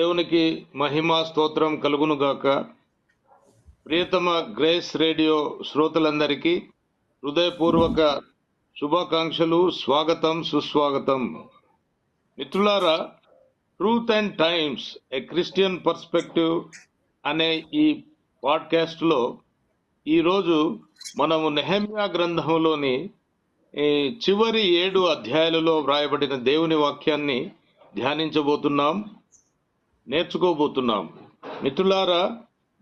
దేవునికి మహిమ స్తోత్రం కలుగునుగాక. ప్రియతమ గ్రేస్ రేడియో శ్రోతలందరికీ హృదయపూర్వక శుభాకాంక్షలు, స్వాగతం, సుస్వాగతం. మిత్రులారా, truth and times a Christian perspective అనే ఈ పాడ్కాస్ట్లో ఈరోజు మనము నెహెమ్యా గ్రంథంలోని చివరి 7 అధ్యాయాలలో వ్రాయబడిన దేవుని వాక్యాన్ని ధ్యానించబోతున్నాం, నేర్చుకోబోతున్నాం. మిత్రులారా,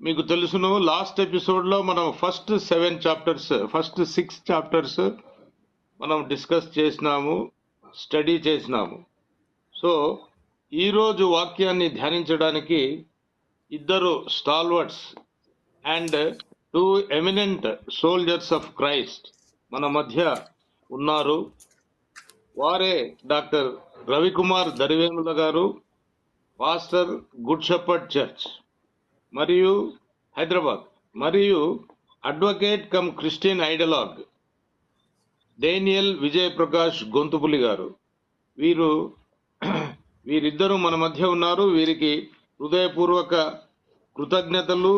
మీకు తెలుసును, లాస్ట్ ఎపిసోడ్లో మనం ఫస్ట్ 6 చాప్టర్స్ మనం డిస్కస్ చేసినాము, స్టడీ చేసినాము. సో ఈరోజు వాక్యాన్ని ధ్యానించడానికి ఇద్దరు stalwarts and 2 eminent soldiers of Christ మన మధ్య ఉన్నారు. వారే డాక్టర్ రవికుమార్ దరివేముల గారు, పాస్టర్ గుడ్ షెపర్డ్ చర్చ్ మరియు హైదరాబాద్, మరియు advocate cum Christian ideologue Daniel Vijay Prakash Gonthupuli గారు. వీరిద్దరూ మన మధ్య ఉన్నారు. వీరికి హృదయపూర్వక కృతజ్ఞతలు,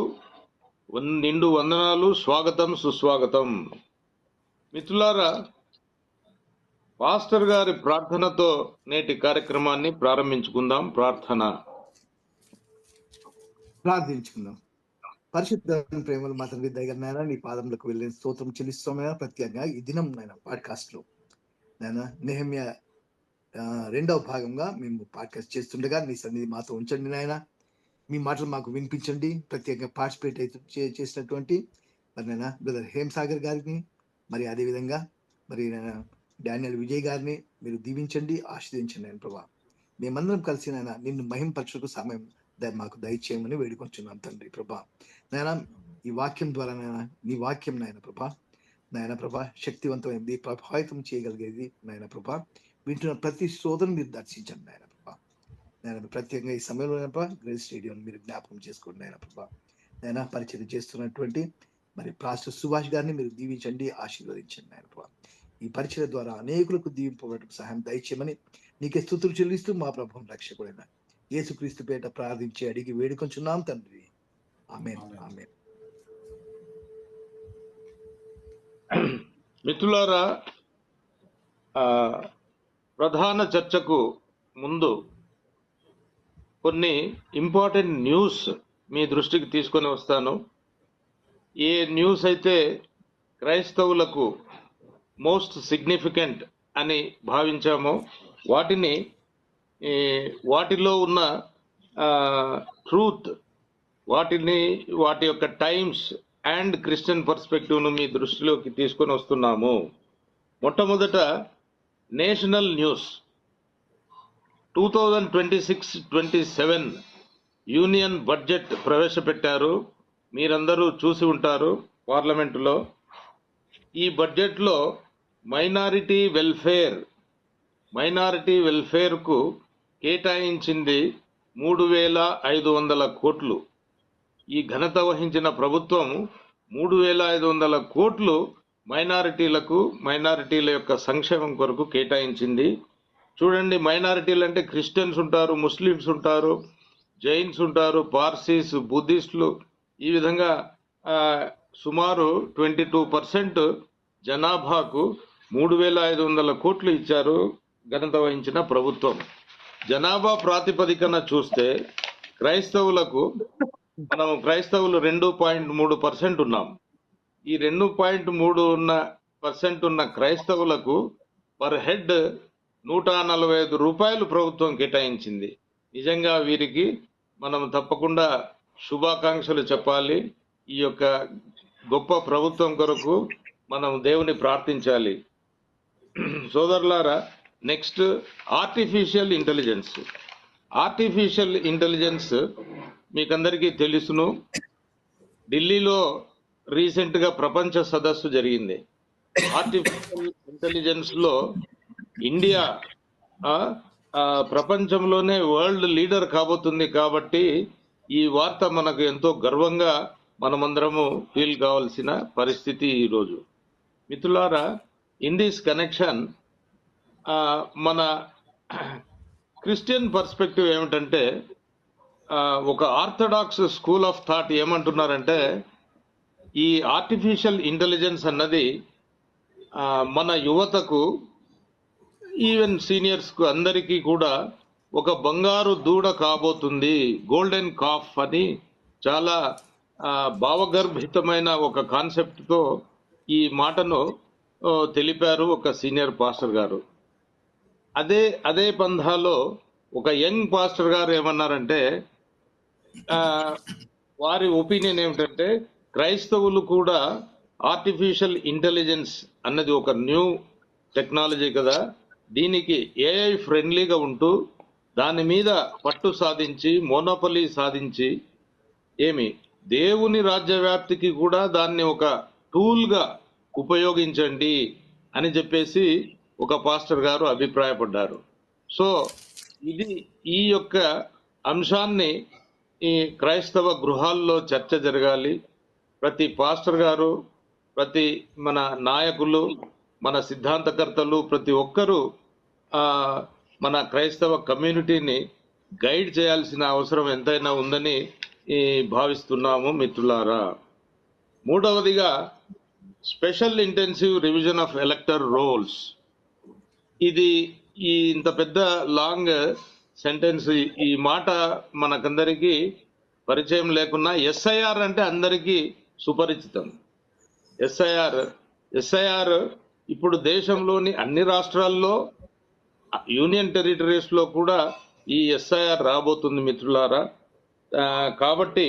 నిండు వందనాలు, స్వాగతం, సుస్వాగతం. మిత్రులారా, పాస్టర్ గారి ప్రార్థనతో నేటి కార్యక్రమాన్ని ప్రారంభించుకుందాం. ప్రార్థించుకుందాం. పరిశుద్ధ ప్రేమలు మా తండ్రి దగ్గర నీ పాదములకు వెళ్ళిన స్తోత్రం చెల్లిస్తామైనా, ప్రత్యేకంగా ఈ దినం నాయన పాడ్కాస్ట్ లో నాయన నెహెమ్యా 2వ భాగంగా మేము పాడ్కాస్ట్ చేస్తుండగా నీ సన్నిధి మాతో ఉంచండి నాయన. మీ మాటలు మాకు వినిపించండి. ప్రత్యేకంగా పార్టిసిపేట్ చేసినటువంటి మరి నాయన బ్రదర్ హేమసాగర్ గారిని, మరి అదేవిధంగా మరి నాయన డానియల్ విజయ్ గారిని మీరు దీవించండి, ఆశీర్వదించండి ఆయన ప్రభా. మేమందరం కలిసి నాయన నిన్ను మహింపరచుటకు సమయం మాకు దయచేయమని వేడుకొంచున్నాం తండ్రి ప్రభా. నాయన ఈ వాక్యం ద్వారా నాయన, నీ వాక్యం నాయన ప్రభా శక్తివంతమైనది, ప్రభావితం చేయగలిగేది నాయన ప్రభా. వింటున్న ప్రతి శోధన మీరు దర్శించండి నాయన ప్రభా. నాయన ప్రత్యేకంగా ఈ సమయంలో గ్రేస్ స్టేడియం మీరు జ్ఞాపకం చేసుకోండి నాయన ప్రభా. నాయన పరిచయం చేస్తున్నటువంటి మరి పాస్టర్ సుభాష్ గారిని మీరు దీవించండి, ఆశీర్వదించండి నాయన ప్రభా. ఈ పరిచయ ద్వారా అనేకులకు దీవింపబడటకు సహాయం దయచేయమని నీకే స్తుతులు చెల్లిస్తూ మా ప్రభువు రక్షకుడైన యేసుక్రీస్తు పేట ప్రార్థించి అడిగి వేడుకొంచున్నాం తండ్రి, ఆమేన్. ఆమేన్. మిత్రులారా, ప్రధాన చర్చకు ముందు కొన్ని ఇంపార్టెంట్ న్యూస్ మీ దృష్టికి తీసుకొని వస్తాను. ఏ న్యూస్ అయితే క్రైస్తవులకు మోస్ట్ సిగ్నిఫికెంట్ అని భావించామో వాటిలో ఉన్న ట్రూత్, వాటి యొక్క టైమ్స్ అండ్ క్రిస్టియన్ పర్స్పెక్టివ్ను మీ దృష్టిలోకి తీసుకొని వస్తున్నాము. మొట్టమొదట నేషనల్ న్యూస్. 2026-27 యూనియన్ బడ్జెట్ ప్రవేశపెట్టారు. మీరందరూ చూసి ఉంటారు పార్లమెంటులో. ఈ బడ్జెట్లో మైనారిటీ వెల్ఫేర్కు కేటాయించింది 3,500 కోట్లు. ఈ ఘనత వహించిన ప్రభుత్వం 3,500 కోట్లు మైనారిటీల యొక్క సంక్షేమం కొరకు కేటాయించింది. చూడండి, మైనారిటీలు అంటే క్రిస్టియన్స్ ఉంటారు, ముస్లిమ్స్ ఉంటారు, జైన్స్ ఉంటారు, పార్సీస్, బుద్ధిస్టులు, ఈ విధంగా సుమారు 22% జనాభాకు 3,500 కోట్లు ఇచ్చారు ఘనత వహించిన ప్రభుత్వం. జనాభా ప్రాతిపదికన చూస్తే క్రైస్తవులు 2.3% ఉన్నాం. ఈ 2.3% ఉన్న క్రైస్తవులకు పర్ హెడ్ 145 రూపాయలు ప్రభుత్వం కేటాయించింది. నిజంగా వీరికి మనం తప్పకుండా శుభాకాంక్షలు చెప్పాలి. ఈ యొక్క గొప్ప ప్రభుత్వం కొరకు మనం దేవుని ప్రార్థించాలి. సోదరులారా, నెక్స్ట్ ఆర్టిఫిషియల్ ఇంటెలిజెన్స్ మీకందరికీ తెలుసును. ఢిల్లీలో రీసెంట్గా ప్రపంచ సదస్సు జరిగింది. ఆర్టిఫిషియల్ ఇంటెలిజెన్స్లో ఇండియా ప్రపంచంలోనే వరల్డ్ లీడర్ కాబోతుంది. కాబట్టి ఈ వార్త మనకు ఎంతో గర్వంగా మనమందరము ఫీల్ కావాల్సిన పరిస్థితి ఈరోజు. మిత్రులారా, ఇన్ దిస్ కనెక్షన్ మన క్రిస్టియన్ పర్స్పెక్టివ్ ఏమిటంటే ఒక ఆర్థడాక్స్ స్కూల్ ఆఫ్ థాట్ ఏమంటున్నారంటే ఈ ఆర్టిఫిషియల్ ఇంటెలిజెన్స్ అన్నది మన యువతకు ఈవెన్ సీనియర్స్ కు అందరికీ కూడా ఒక బంగారు దూడ కాబోతుంది, గోల్డెన్ కాఫ్ అని చాలా భావగర్భితమైన ఒక కాన్సెప్ట్ తో ఈ మాటను తెలిపారు ఒక సీనియర్ పాస్టర్ గారు. అదే పంథాలో ఒక యంగ్ పాస్టర్ గారు ఏమన్నారంటే వారి ఒపీనియన్ ఏమిటంటే క్రైస్తవులు కూడా ఆర్టిఫిషియల్ ఇంటెలిజెన్స్ అన్నది ఒక న్యూ టెక్నాలజీ కదా, దీనికి ఏఐ ఫ్రెండ్లీగా ఉంటూ దాని మీద పట్టు సాధించి మోనోపలీ సాధించి దేవుని రాజ్య వ్యాప్తికి కూడా దాన్ని ఒక టూల్గా ఉపయోగించండి అని చెప్పేసి ఒక పాస్టర్ గారు అభిప్రాయపడ్డారు. సో ఈ యొక్క అంశాన్ని ఈ క్రైస్తవ గృహాల్లో చర్చ జరగాలి. ప్రతి పాస్టర్ గారు, ప్రతి మన నాయకులు, మన సిద్ధాంతకర్తలు ప్రతి ఒక్కరూ మన క్రైస్తవ కమ్యూనిటీని గైడ్ చేయాల్సిన అవసరం ఎంతైనా ఉందని భావిస్తున్నాము మిత్రులారా. మూడవదిగా special intensive revision of elector rolls. ఇది ఇంత పెద్ద లాంగ్ సెంటెన్స్, ఈ మాట మనకందరికీ పరిచయం లేకున్నా ఎస్ఐఆర్ అంటే అందరికీ సుపరిచితం. ఎస్ఐఆర్ ఇప్పుడు దేశంలోని అన్ని రాష్ట్రాల్లో, యూనియన్ టెరిటరీస్ లో కూడా ఈ ఎస్ఐఆర్ రాబోతుంది మిత్రులారా. కాబట్టి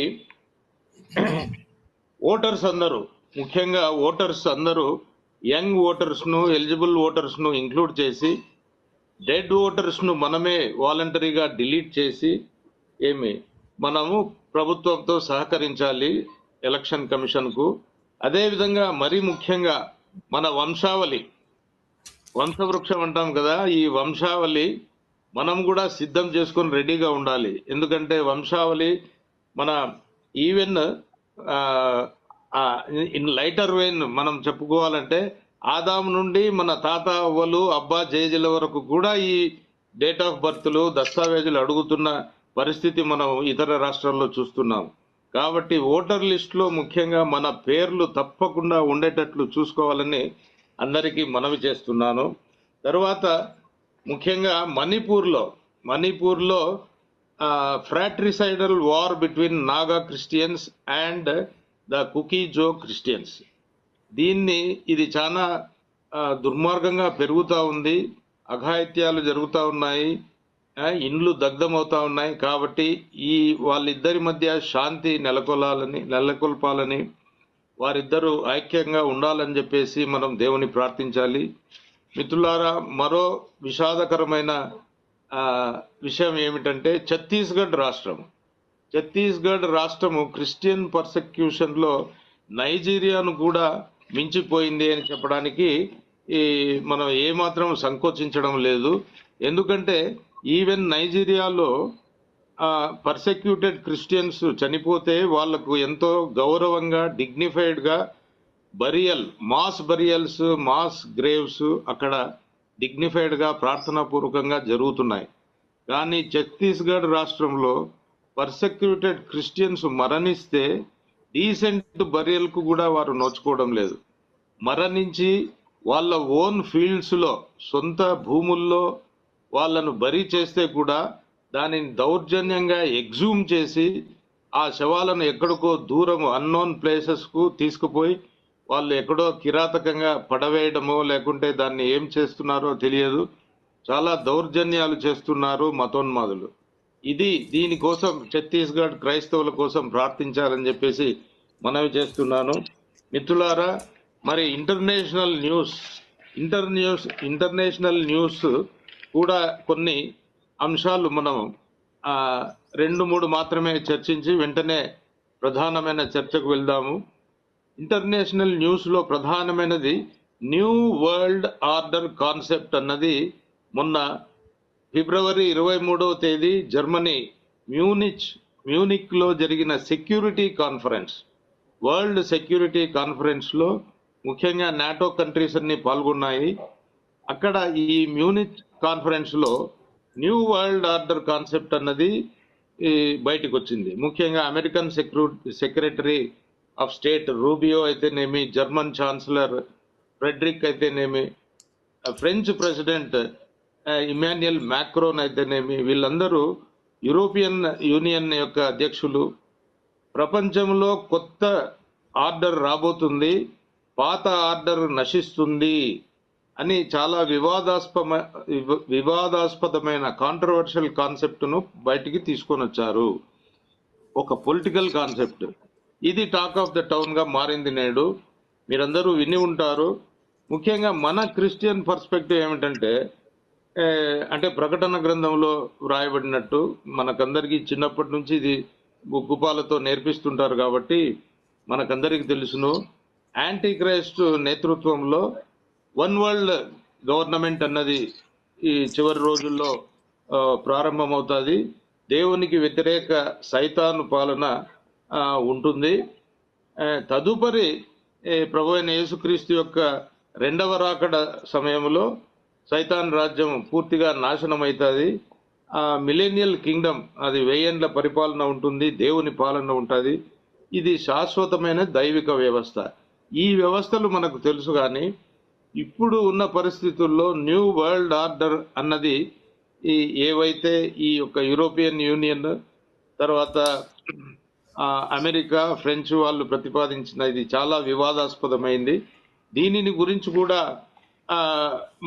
ఓటర్స్ అందరూ, ముఖ్యంగా ఓటర్స్ అందరూ యంగ్ ఓటర్స్ ను, ఎలిజిబుల్ ఓటర్స్ ను ఇంక్లూడ్ చేసి డెడ్ ఓటర్స్ ను మనమే వాలంటరీగా డిలీట్ చేసి మనము ప్రభుత్వంతో సహకరించాలి ఎలక్షన్ కమిషన్ కు. అదేవిధంగా మరీ ముఖ్యంగా మన వంశవృక్షం అంటాం కదా, ఈ వంశావళి మనం కూడా సిద్ధం చేసుకొని రెడీగా ఉండాలి. ఎందుకంటే వంశావళి మన ఈవెన్ ఇన్ లైటర్ వెయిన్ మనం చెప్పుకోవాలంటే ఆదాము నుండి మన తాత అవ్వలు, అబ్బా జేజల వరకు కూడా ఈ డేట్ ఆఫ్ బర్త్లు, దస్తావేజులు అడుగుతున్న పరిస్థితి మనం ఇతర రాష్ట్రాల్లో చూస్తున్నాం. కాబట్టి ఓటర్ లిస్ట్ లో ముఖ్యంగా మన పేర్లు తప్పకుండా ఉండేటట్లు చూసుకోవాలని అందరికీ మనవి చేస్తున్నాను. తరువాత ముఖ్యంగా మణిపూర్లో ఫ్రాట్రిసైడల్ war between Naga Christians and the Kuki Zo Christians. ఇది చాలా దుర్మార్గంగా పెరుగుతూ ఉంది, అఘాయిత్యాలు జరుగుతూ ఉన్నాయి, ఇండ్లు దగ్ధమవుతా ఉన్నాయి. కాబట్టి వాళ్ళిద్దరి మధ్య శాంతి నెలకొల్పాలని, వారిద్దరూ ఐక్యంగా ఉండాలని చెప్పేసి మనం దేవుని ప్రార్థించాలి. మిత్రులారా, మరో విషాదకరమైన విషయం ఏమిటంటే ఛత్తీస్గఢ్ రాష్ట్రము క్రిస్టియన్ పర్సెక్యూషన్ లో నైజీరియాను కూడా మించిపోయింది అని చెప్పడానికి మనం ఏమాత్రం సంకోచించడం లేదు. ఎందుకంటే ఈవెన్ నైజీరియాలో పర్సెక్యూటెడ్ క్రిస్టియన్స్ చనిపోతే వాళ్లకు ఎంతో గౌరవంగా, డిగ్నిఫైడ్ గా మాస్ బరియల్స్, మాస్ గ్రేవ్స్ అక్కడ డిగ్నిఫైడ్ గా ప్రార్థనాపూర్వకంగా జరుగుతున్నాయి. కానీ ఛత్తీస్గఢ్ రాష్ట్రంలో పర్సెక్యూటెడ్ క్రిస్టియన్స్ మరణిస్తే డీసెంట్ బరియల్ కు కూడా వారు నోచుకోవడం లేదు. మరణించి వాళ్ళ ఓన్ ఫీల్డ్స్ లో, సొంత భూముల్లో వాళ్ళను బరీ చేస్తే కూడా దానిని దౌర్జన్యంగా ఎగ్జూమ్ చేసి ఆ శవాలను ఎక్కడికో దూరం అన్నోన్ ప్లేసెస్ కు తీసుకుపోయి వాళ్ళు ఎక్కడో కిరాతకంగా పడవేయడమో లేకుంటే దాన్ని ఏం చేస్తున్నారో తెలియదు, చాలా దౌర్జన్యాలు చేస్తున్నారు మతోన్మాదులు. దీనికోసం ఛత్తీస్గఢ్ క్రైస్తవుల కోసం ప్రార్థించాలని చెప్పేసి మనవి చేస్తున్నాను. మిత్రులారా, మరి ఇంటర్నేషనల్ న్యూస్ కూడా కొన్ని అంశాలు మనం 2-3 మాత్రమే చర్చించి వెంటనే ప్రధానమైన చర్చకు వెళ్దాము. ఇంటర్నేషనల్ న్యూస్ లో ప్రధానమైనది న్యూ వరల్డ్ ఆర్డర్ కాన్సెప్ట్ అన్నది మొన్న ఫిబ్రవరి 23వ తేదీ జర్మనీ మ్యూనిక్ లో జరిగిన వరల్డ్ సెక్యూరిటీ కాన్ఫరెన్స్ లో ముఖ్యంగా నాటో కంట్రీస్ అన్ని పాల్గొన్నాయి. అక్కడ ఈ మ్యూనిక్ కాన్ఫరెన్స్ లో న్యూ వరల్డ్ ఆర్డర్ కాన్సెప్ట్ అన్నది ఈ బయటకు వచ్చింది. ముఖ్యంగా American secretary of state Rubio అయితేనేమి, జర్మన్ ఛాన్సలర్ ఫ్రెడరిక్ అయితేనేమి, ఫ్రెంచ్ ప్రెసిడెంట్ ఇమాన్యుయల్ మ్యాక్రోన్ అయితేనేమి, వీళ్ళందరూ యూరోపియన్ యూనియన్ యొక్క అధ్యక్షులు ప్రపంచంలో కొత్త ఆర్డర్ రాబోతుంది, పాత ఆర్డర్ నశిస్తుంది అని చాలా వివాదాస్పదమైన కాంట్రవర్షియల్ కాన్సెప్ట్ను బయటికి తీసుకొని వచ్చారు. ఒక పొలిటికల్ కాన్సెప్ట్ ఇది టాక్ ఆఫ్ ద టౌన్ గా మారింది నేడు. మీరందరూ విని ఉంటారు. ముఖ్యంగా మన క్రిస్టియన్ పర్స్పెక్టివ్ ఏమిటంటే అంటే ప్రకటన గ్రంథంలో వ్రాయబడినట్టు మనకందరికీ చిన్నప్పటి నుంచి ఇది గుప్పాలతో నేర్పిస్తుంటారు కాబట్టి మనకందరికి తెలుసును. యాంటీ క్రైస్ట్ నేతృత్వంలో వన్ వరల్డ్ గవర్నమెంట్ అన్నది ఈ చివరి రోజుల్లో ప్రారంభమవుతుంది. దేవునికి వ్యతిరేక సైతాను పాలన ఉంటుంది. తదుపరి ప్రభు అయిన యేసుక్రీస్తు యొక్క రెండవ రాకడ సమయంలో సైతాన్ రాజ్యం పూర్తిగా నాశనం అవుతుంది. మిలేనియల్ కింగ్డమ్ అది 1000 ఏండ్ల పరిపాలన ఉంటుంది, దేవుని పాలన ఉంటుంది. ఇది శాశ్వతమైన దైవిక వ్యవస్థ. ఈ వ్యవస్థలు మనకు తెలుసు, కానీ ఇప్పుడు ఉన్న పరిస్థితుల్లో న్యూ వరల్డ్ ఆర్డర్ అన్నది ఏవైతే ఈ యొక్క యూరోపియన్ యూనియన్ తర్వాత అమెరికా, ఫ్రెంచ్ వాళ్ళు ప్రతిపాదించిన ఇది చాలా వివాదాస్పదమైంది. దీనిని గురించి కూడా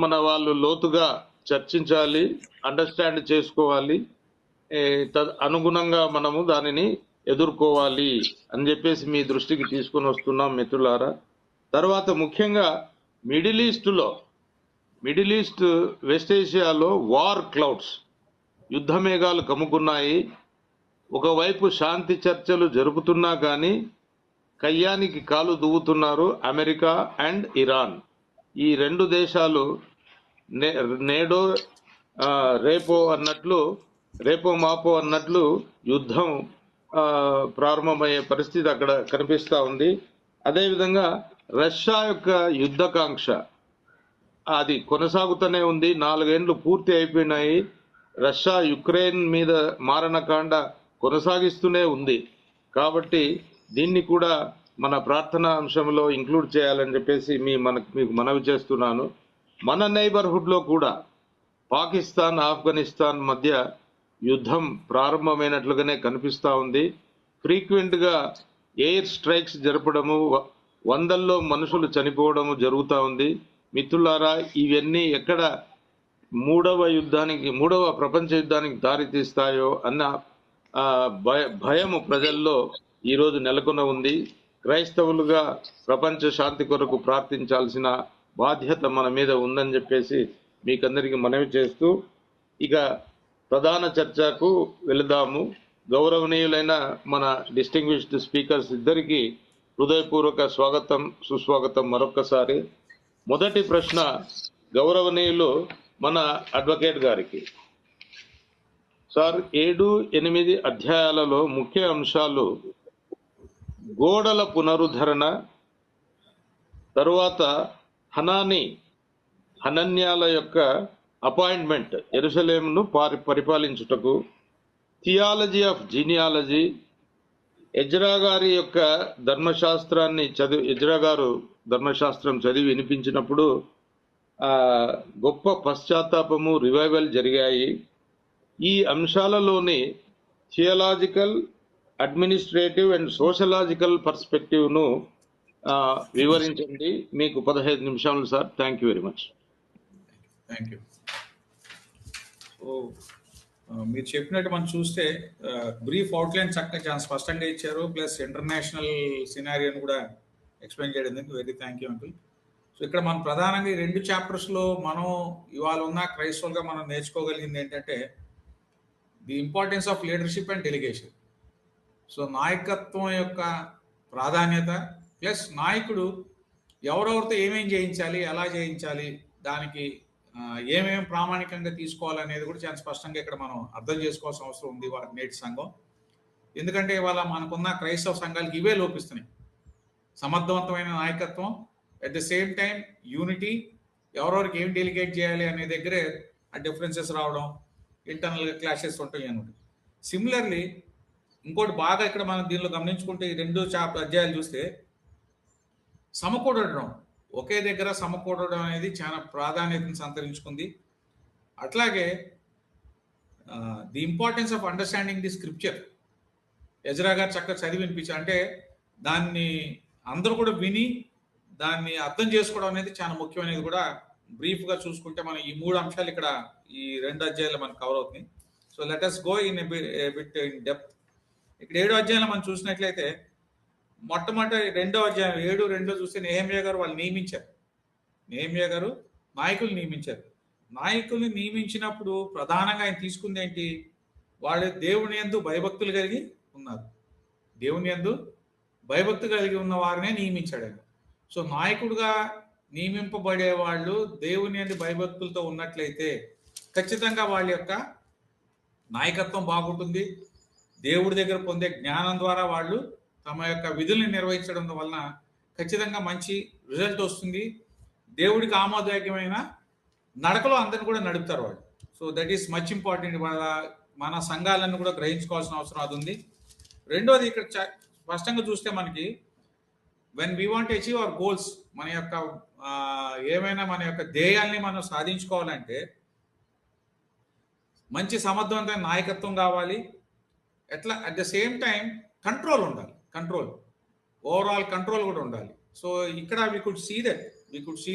మన వాళ్ళు లోతుగా చర్చించాలి, అండర్స్టాండ్ చేసుకోవాలి, అనుగుణంగా మనము దానిని ఎదుర్కోవాలి అని చెప్పేసి మీ దృష్టికి తీసుకొని వస్తున్నాం మిత్రులారా. తర్వాత ముఖ్యంగా మిడిల్ ఈస్ట్ వెస్ట్ ఏషియాలో వార్ క్లౌడ్స్ యుద్ధ మేఘాలు కమ్ముకున్నాయి. ఒకవైపు శాంతి చర్చలు జరుపుతున్నా కానీ కయ్యానికి కాలు దువ్వుతున్నారు అమెరికా అండ్ ఇరాన్. ఈ రెండు దేశాలు నేడో రేపో మాపో అన్నట్లు యుద్ధం ప్రారంభమయ్యే పరిస్థితి అక్కడ కనిపిస్తూ ఉంది. అదేవిధంగా రష్యా యొక్క యుద్ధకాంక్ష అది కొనసాగుతూనే ఉంది. 4 ఏండ్లు పూర్తి అయిపోయినాయి. రష్యా యుక్రెయిన్ మీద మారణకాండ కొనసాగిస్తూనే ఉంది. కాబట్టి దీన్ని కూడా మన ప్రార్థనా అంశంలో ఇంక్లూడ్ చేయాలని చెప్పేసి మీకు మనవి చేస్తున్నాను. మన నైబర్హుడ్లో కూడా పాకిస్తాన్, ఆఫ్ఘనిస్తాన్ మధ్య యుద్ధం ప్రారంభమైనట్లుగానే కనిపిస్తూ ఉంది. ఫ్రీక్వెంట్గా ఎయిర్ స్ట్రైక్స్ జరపడము, వందల్లో మనుషులు చనిపోవడము జరుగుతూ ఉంది. మిత్రులారా, ఇవన్నీ ఎక్కడ మూడవ ప్రపంచ యుద్ధానికి దారి తీస్తాయో అన్న భయము ప్రజల్లో ఈరోజు నెలకొని ఉంది. క్రైస్తవులుగా ప్రపంచ శాంతి కొరకు ప్రార్థించాల్సిన బాధ్యత మన మీద ఉందని చెప్పేసి మీకందరికీ మనవి చేస్తూ ఇక ప్రధాన చర్చకు వెళదాము. గౌరవనీయులైన మన డిస్టింగ్విష్డ్ స్పీకర్స్ ఇద్దరికి హృదయపూర్వక స్వాగతం, సుస్వాగతం మరొక్కసారి. మొదటి ప్రశ్న గౌరవనీయులు మన అడ్వకేట్ గారికి. సార్, 7-8 అధ్యాయాలలో ముఖ్య అంశాలు గోడల పునరుద్ధరణ, తరువాత హనన్యాల యొక్క అపాయింట్మెంట్ యెరూషలేమును పరిపాలించుటకు, థియాలజీ ఆఫ్ జీనియాలజీ, ఎజ్రా గారి యొక్క ఎజ్రా గారు ధర్మశాస్త్రం చదివి వినిపించినప్పుడు గొప్ప పశ్చాత్తాపము, రివైవల్ జరిగాయి. ఈ అంశాలలోని థియలాజికల్, అడ్మినిస్ట్రేటివ్ అండ్ సోషలాజికల్ పర్స్పెక్టివ్ను వివరించండి. మీకు 15 నిమిషాలు sir. Thank you very much. Thank you. So మీరు చెప్పినట్టు మనం చూస్తే బ్రీఫ్ అవుట్లైన్ చక్కగా చాలా స్పష్టంగా ఇచ్చారు. ప్లస్ ఇంటర్నేషనల్ సినారియోని కూడా ఎక్స్ప్లెయిన్ చేయడం very thank you uncle. So ఇక్కడ మనం ప్రధానంగా ఈ 2 చాప్టర్స్లో మనం ఇవాళ ఉన్న క్రైస్తవులుగా మనం నేర్చుకోగలిగింది ఏంటంటే the importance of leadership and delegation. So నాయకత్వం యొక్క ప్రాధాన్యత, ప్లస్ నాయకుడు ఎవరెవరితో ఏమేం చేయించాలి, ఎలా చేయించాలి, దానికి ఏమేమి ప్రామాణికంగా తీసుకోవాలనేది కూడా చాలా స్పష్టంగా ఇక్కడ మనం అర్థం చేసుకోవాల్సిన అవసరం ఉంది నేటి సంఘం. ఎందుకంటే ఇవాళ మనకున్న క్రైస్తవ సంఘాలకి ఇవే లోపిస్తున్నాయి. సమర్థవంతమైన నాయకత్వం, at the same time unity, ఎవరెవరికి ఏం డెలిగేట్ చేయాలి అనే దగ్గరే ఆ డిఫరెన్సెస్ రావడం, ఇంటర్నల్గా క్లాషెస్ ఉంటాయి అనమాట. సిమిలర్లీ ఇంకోటి బాగా ఇక్కడ మనం దీనిలో గమనించుకుంటే ఈ 2 అధ్యాయాలు చూస్తే సమకూడడం, ఒకే దగ్గర సమకూడడం అనేది చాలా ప్రాధాన్యతను సంతరించుకుంది. అట్లాగే the importance of understanding the scripture, Ezra గారు చక్కగా చదివి వినిపించారు. అంటే దాన్ని అందరూ కూడా విని దాన్ని అర్థం చేసుకోవడం అనేది చాలా ముఖ్యమైనది కూడా బ్రీఫ్గా చూసుకుంటే మనం ఈ 3 అంశాలు ఇక్కడ ఈ 2 అధ్యాయాలు మనకు కవర్ అవుతున్నాయి. So let us go in bit in depth. ఇక్కడ 7 అధ్యాయాలు మనం చూసినట్లయితే మొట్టమొదటి 2వ అధ్యాయం 7:2 చూస్తే నెహెమ్యా గారు వాళ్ళు నియమించారు. నెహెమ్యా గారు నాయకులు నియమించారు. నాయకుల్ని నియమించినప్పుడు ప్రధానంగా ఆయన తీసుకుంది ఏంటి? వాళ్ళు దేవుని యందు భయభక్తులు కలిగి ఉన్నారు. దేవుని యందు భయభక్తి కలిగి ఉన్న వారినే నియమించాడు ఆయన. సో నాయకుడుగా నియమింపబడే వాళ్ళు దేవుని యందు భయభక్తులతో ఉన్నట్లయితే ఖచ్చితంగా వాళ్ళ యొక్క నాయకత్వం బాగుంటుంది. దేవుడి దగ్గర పొందే జ్ఞానం ద్వారా వాళ్ళు తమ యొక్క విధుల్ని నిర్వహించడం వలన ఖచ్చితంగా మంచి రిజల్ట్ వస్తుంది. దేవుడికి ఆమోదయోగ్యమైన నడకలో అందరిని కూడా నడుపుతారు వాళ్ళు. So that is much important. మన సంఘాలను కూడా గ్రహించుకోవాల్సిన అవసరం అది ఉంది. రెండోది ఇక్కడ స్పష్టంగా చూస్తే మనకి when we want achieve hour goals, మన యొక్క ఏమైనా మన యొక్క ధ్యేయాల్ని మనం సాధించుకోవాలంటే మంచి సమర్థవంతమైన నాయకత్వం కావాలి. ఎట్లా at the same time control ఉండాలి. ఓవరాల్ కంట్రోల్ కూడా ఉండాలి. సో ఇక్కడ వీ కుడ్ సీ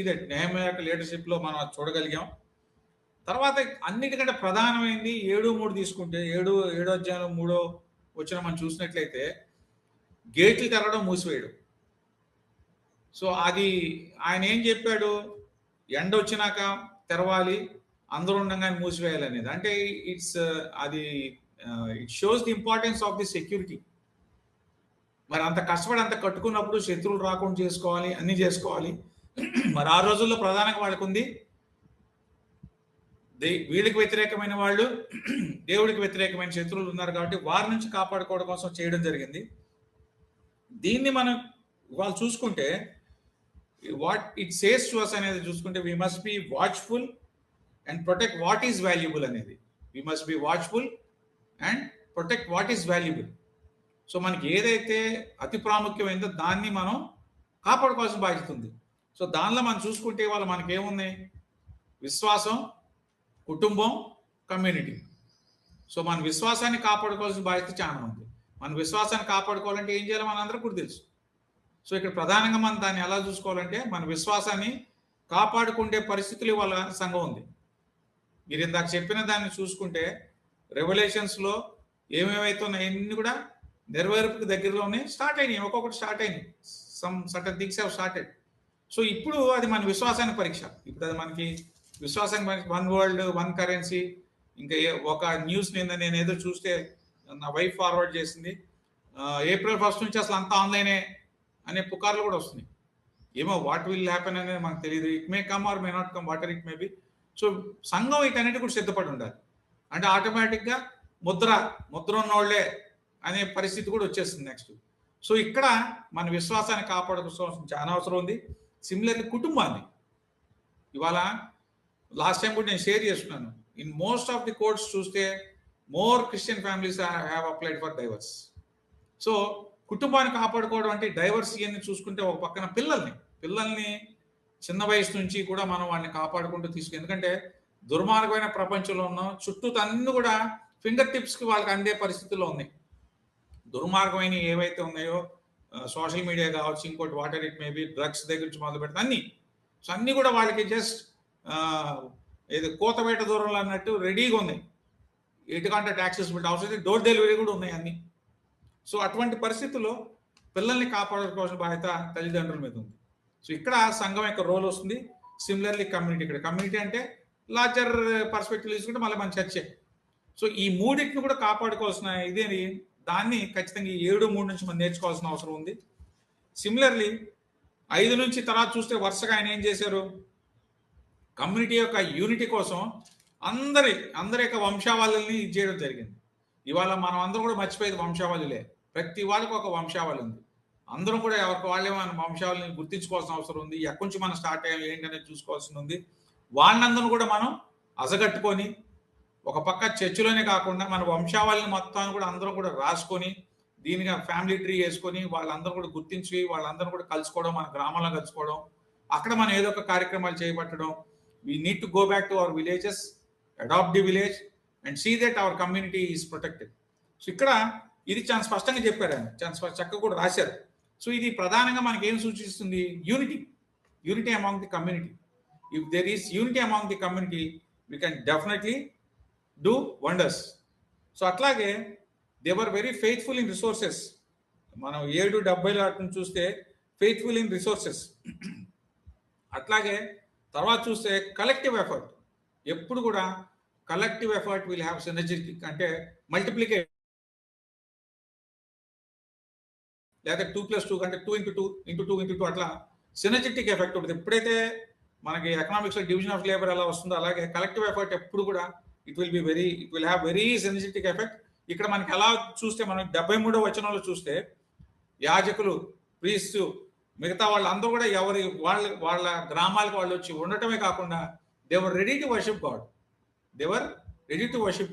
దట్ నెహెమ్యా యొక్క లీడర్షిప్లో మనం చూడగలిగాం. తర్వాత అన్నిటికంటే ప్రధానమైంది 7:3 తీసుకుంటే 7 అధ్యాయం 3 వచ్చిన మనం చూసినట్లయితే గేట్లు తెరవడం, మూసివేయడం. సో అది ఆయన ఏం చెప్పాడు? ఎండ వచ్చినాక తెరవాలి, అందరూ ఉండగానే మూసివేయాలి అనేది. అంటే it shows the importance of the security. మరి అంత కష్టపడి అంత కట్టుకున్నప్పుడు శత్రువులు రాకుండా చేసుకోవాలి, అన్ని చేసుకోవాలి. మరి ఆ రోజుల్లో ప్రధానంగా వాళ్ళకు ఉంది వీళ్ళకి వ్యతిరేకమైన వాళ్ళు, దేవుడికి వ్యతిరేకమైన శత్రువులు ఉన్నారు కాబట్టి వారి నుంచి కాపాడుకోవడం కోసం చేయడం జరిగింది. దీన్ని మనం వాళ్ళు చూసుకుంటే what it says to us అనేది చూసుకుంటే we must be watchful and protect what is valuable అనేది. We must be watchful and protect what is valuable. So మనకి ఏదైతే అతి ప్రాముఖ్యమైందో దాన్ని మనం కాపాడుకోవాల్సిన బాధ్యత ఉంది. సో దానిలో మనం చూసుకుంటే వాళ్ళు మనకి ఏమున్నాయి? విశ్వాసం, కుటుంబం, కమ్యూనిటీ. సో మన విశ్వాసాన్ని కాపాడుకోవాల్సిన బాధ్యత చాలా ఉంది. మన విశ్వాసాన్ని కాపాడుకోవాలంటే ఏం చేయాలో మన అందరికీ కూడా తెలుసు. సో ఇక్కడ ప్రధానంగా మనం దాన్ని ఎలా చూసుకోవాలంటే మన విశ్వాసాన్ని కాపాడుకునే పరిస్థితులు వాళ్ళ సంఘం ఉంది. మీరు ఇందాక చెప్పిన దాన్ని చూసుకుంటే రెవల్యూషన్స్లో ఏమేమైతే ఉన్నాయన్నీ కూడా నెరవేర్పుకి దగ్గరలోనే స్టార్ట్ అయినాయి. ఒక్కొక్కటి స్టార్ట్ అయినాయి. Some certain things have started. So ఇప్పుడు అది మన విశ్వాసానికి పరీక్ష. ఇప్పుడు అది మనకి విశ్వాసానికి 1 వరల్డ్ 1 కరెన్సీ. ఇంకా ఒక న్యూస్ నేను ఏదో చూస్తే నా వైఫ్ ఫార్వర్డ్ చేసింది, April 1 నుంచి అసలు అంతా ఆన్లైనే అనే పుకార్లు కూడా వస్తున్నాయి. ఏమో వాట్ విల్ హ్యాపెన్ అనేది మనకు తెలియదు. It may come or may not come, what it may B. So సంఘం వీటన్నిటి కూడా సిద్ధపడి ఉండాలి. అంటే ఆటోమేటిక్గా ముద్ర ఉన్నోళ్లే అనే పరిస్థితి కూడా వచ్చేస్తుంది నెక్స్ట్. సో ఇక్కడ మన విశ్వాసాన్ని కాపాడుకోవాల్సిన చాలా అవసరం ఉంది. సిమిలర్లీ కుటుంబాన్ని ఇవాళ లాస్ట్ టైం కూడా నేను షేర్ చేస్తున్నాను. In most of the courts చూస్తే more Christian families have applied for divorce. So కుటుంబాన్ని కాపాడుకోవడం అంటే డైవర్స్ ఇవన్నీ చూసుకుంటే ఒక పక్కన పిల్లల్ని చిన్న వయసు నుంచి కూడా మనం వాడిని కాపాడుకుంటూ ఎందుకంటే దుర్మార్గమైన ప్రపంచంలో ఉన్నాం. చుట్టూ అన్ని కూడా ఫింగర్ టిప్స్కి వాళ్ళకి అందే పరిస్థితుల్లో ఉన్నాయి. దుర్మార్గమైన ఏవైతే ఉన్నాయో సోషల్ మీడియా కావచ్చు, ఇంకోటి వాటర్ ఇట్ మేబీ, డ్రగ్స్ దగ్గర నుంచి మొదలు పెడితే అన్నీ. సో అన్నీ కూడా వాళ్ళకి జస్ట్ ఏదో కోతబేట దూరంలో అన్నట్టు రెడీగా ఉన్నాయి. ఎటుకంటే యాక్సెసిబిలిటీ అవసరం, డోర్ డెలివరీ కూడా ఉన్నాయి అన్నీ. సో అటువంటి పరిస్థితుల్లో పిల్లల్ని కాపాడుకోవాల్సిన బాధ్యత తల్లిదండ్రుల మీద ఉంది. సో ఇక్కడ సంఘం యొక్క రోల్ వస్తుంది. సిమిలర్లీ కమ్యూనిటీ, ఇక్కడ కమ్యూనిటీ అంటే లార్జర్ పర్స్పెక్టివ్ తీసుకుంటే మళ్ళీ మన చర్చే. సో ఈ మూడింటిని కూడా కాపాడుకోవాల్సిన ఇదేని దాన్ని ఖచ్చితంగా 7:3 నుంచి మనం నేర్చుకోవాల్సిన అవసరం ఉంది. సిమిలర్లీ 5 నుంచి తర్వాత చూస్తే వరుసగా ఆయన ఏం చేశారు? కమ్యూనిటీ యొక్క యూనిటీ కోసం అందరి యొక్క వంశావళిని ఇది చేయడం జరిగింది. ఇవాళ మనం అందరం కూడా మర్చిపోయేది వంశావళిలే. ప్రతి వాళ్ళకి ఒక వంశావళి ఉంది. అందరం కూడా ఎవరికి వాళ్ళే మన వంశావళిని గుర్తించుకోవాల్సిన అవసరం ఉంది. ఎక్కడి నుంచి మనం స్టార్ట్ అయ్యాం ఏంటనేది చూసుకోవాల్సి ఉంది. వాళ్ళందరూ కూడా మనం అసగట్టుకొని ఒక పక్క చర్చిలోనే కాకుండా మన వంశావళిని మొత్తాన్ని కూడా అందరూ కూడా రాసుకొని దీనిగా ఫ్యామిలీ ట్రీ వేసుకొని వాళ్ళందరూ కూడా గుర్తించి వాళ్ళందరూ కూడా కలుసుకోవడం, మన గ్రామంలో కలుసుకోవడం, అక్కడ మనం ఏదో ఒక కార్యక్రమాలు చేపట్టడం. We need to go back to our villages, adopt the village and see that our community is protected. So ఇక్కడ ఇది చాలా స్పష్టంగా చెప్పారు ఆయన, చాలా చక్కగా కూడా రాశారు. సో ఇది ప్రధానంగా మనకి ఏం సూచిస్తుంది? Unity among the community. If there is unity among the community we can definitely do wonders. So అట్లాగే they were very faithful in resources. మనం 7-70 అటు చూస్తే ఫెయిత్ఫుల్ ఇన్ రిసోర్సెస్. అట్లాగే తర్వాత చూస్తే కలెక్టివ్ ఎఫర్ట్. ఎప్పుడు కూడా కలెక్టివ్ ఎఫర్ట్ విల్ హ్యావ్ సినర్జిటిక్, అంటే మల్టిప్లికేషన్, లేదా 2+2 అంటే 2x2 అట్లా సినర్జిటిక్ ఎఫెక్ట్ ఉంటుంది. ఎప్పుడైతే మనకి ఎకనామిక్స్ లో డివిజన్ ఆఫ్ లేబర్ ఎలా వస్తుందో అలాగే కలెక్టివ్ ఎఫర్ట్ ఎప్పుడు కూడా it will have very synergetic effect. ఇక్కడ మనకి ఎలా చూస్తే మనం 73వ వచనంలో చూస్తే యాజకులు, ప్రీస్టు, మిగతా వాళ్ళందరూ కూడా వాళ్ళ గ్రామాలకు వాళ్ళు వచ్చి ఉండటమే కాకుండా దేవర్ రెడీ టు వర్షిప్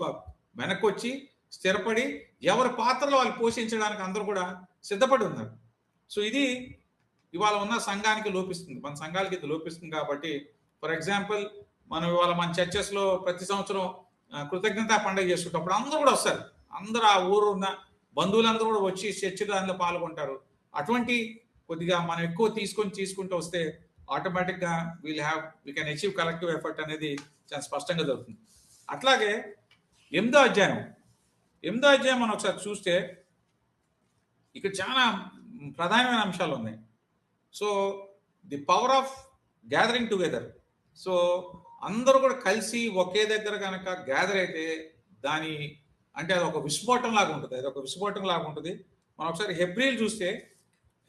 గాడ్. వెనక్కి వచ్చి స్థిరపడి ఎవరి పాత్రలో వాళ్ళు పోషించడానికి అందరూ కూడా సిద్ధపడి ఉన్నారు. సో ఇది ఇవాళ ఉన్న సంఘానికి లోపిస్తుంది, మన సంఘాలకి ఇది లోపిస్తుంది. కాబట్టి ఫర్ ఎగ్జాంపుల్ మనం ఇవాళ మన చర్చెస్లో ప్రతి సంవత్సరం కృతజ్ఞతా పండుగ చేసుకుంటప్పుడు అందరూ కూడా వస్తారు. అందరూ ఆ ఊరు ఉన్న బంధువులందరూ కూడా వచ్చి చర్చ్ దానిలో పాల్గొంటారు. అటువంటి కొద్దిగా మనం ఎక్కువ తీసుకుంటూ వస్తే ఆటోమేటిక్గా we can achieve collective effort అనేది చాలా స్పష్టంగా జరుగుతుంది. అట్లాగే 8వ అధ్యాయం మనం ఒకసారి చూస్తే ఇక్కడ చాలా ప్రధానమైన అంశాలు ఉన్నాయి. So the power of gathering together. So అందరూ కూడా కలిసి ఒకే దగ్గర కనుక గ్యాదర్ అయితే దాని అంటే అది ఒక విస్ఫోటం లాగా ఉంటుంది. మనం ఒకసారి హెబ్రీలు చూస్తే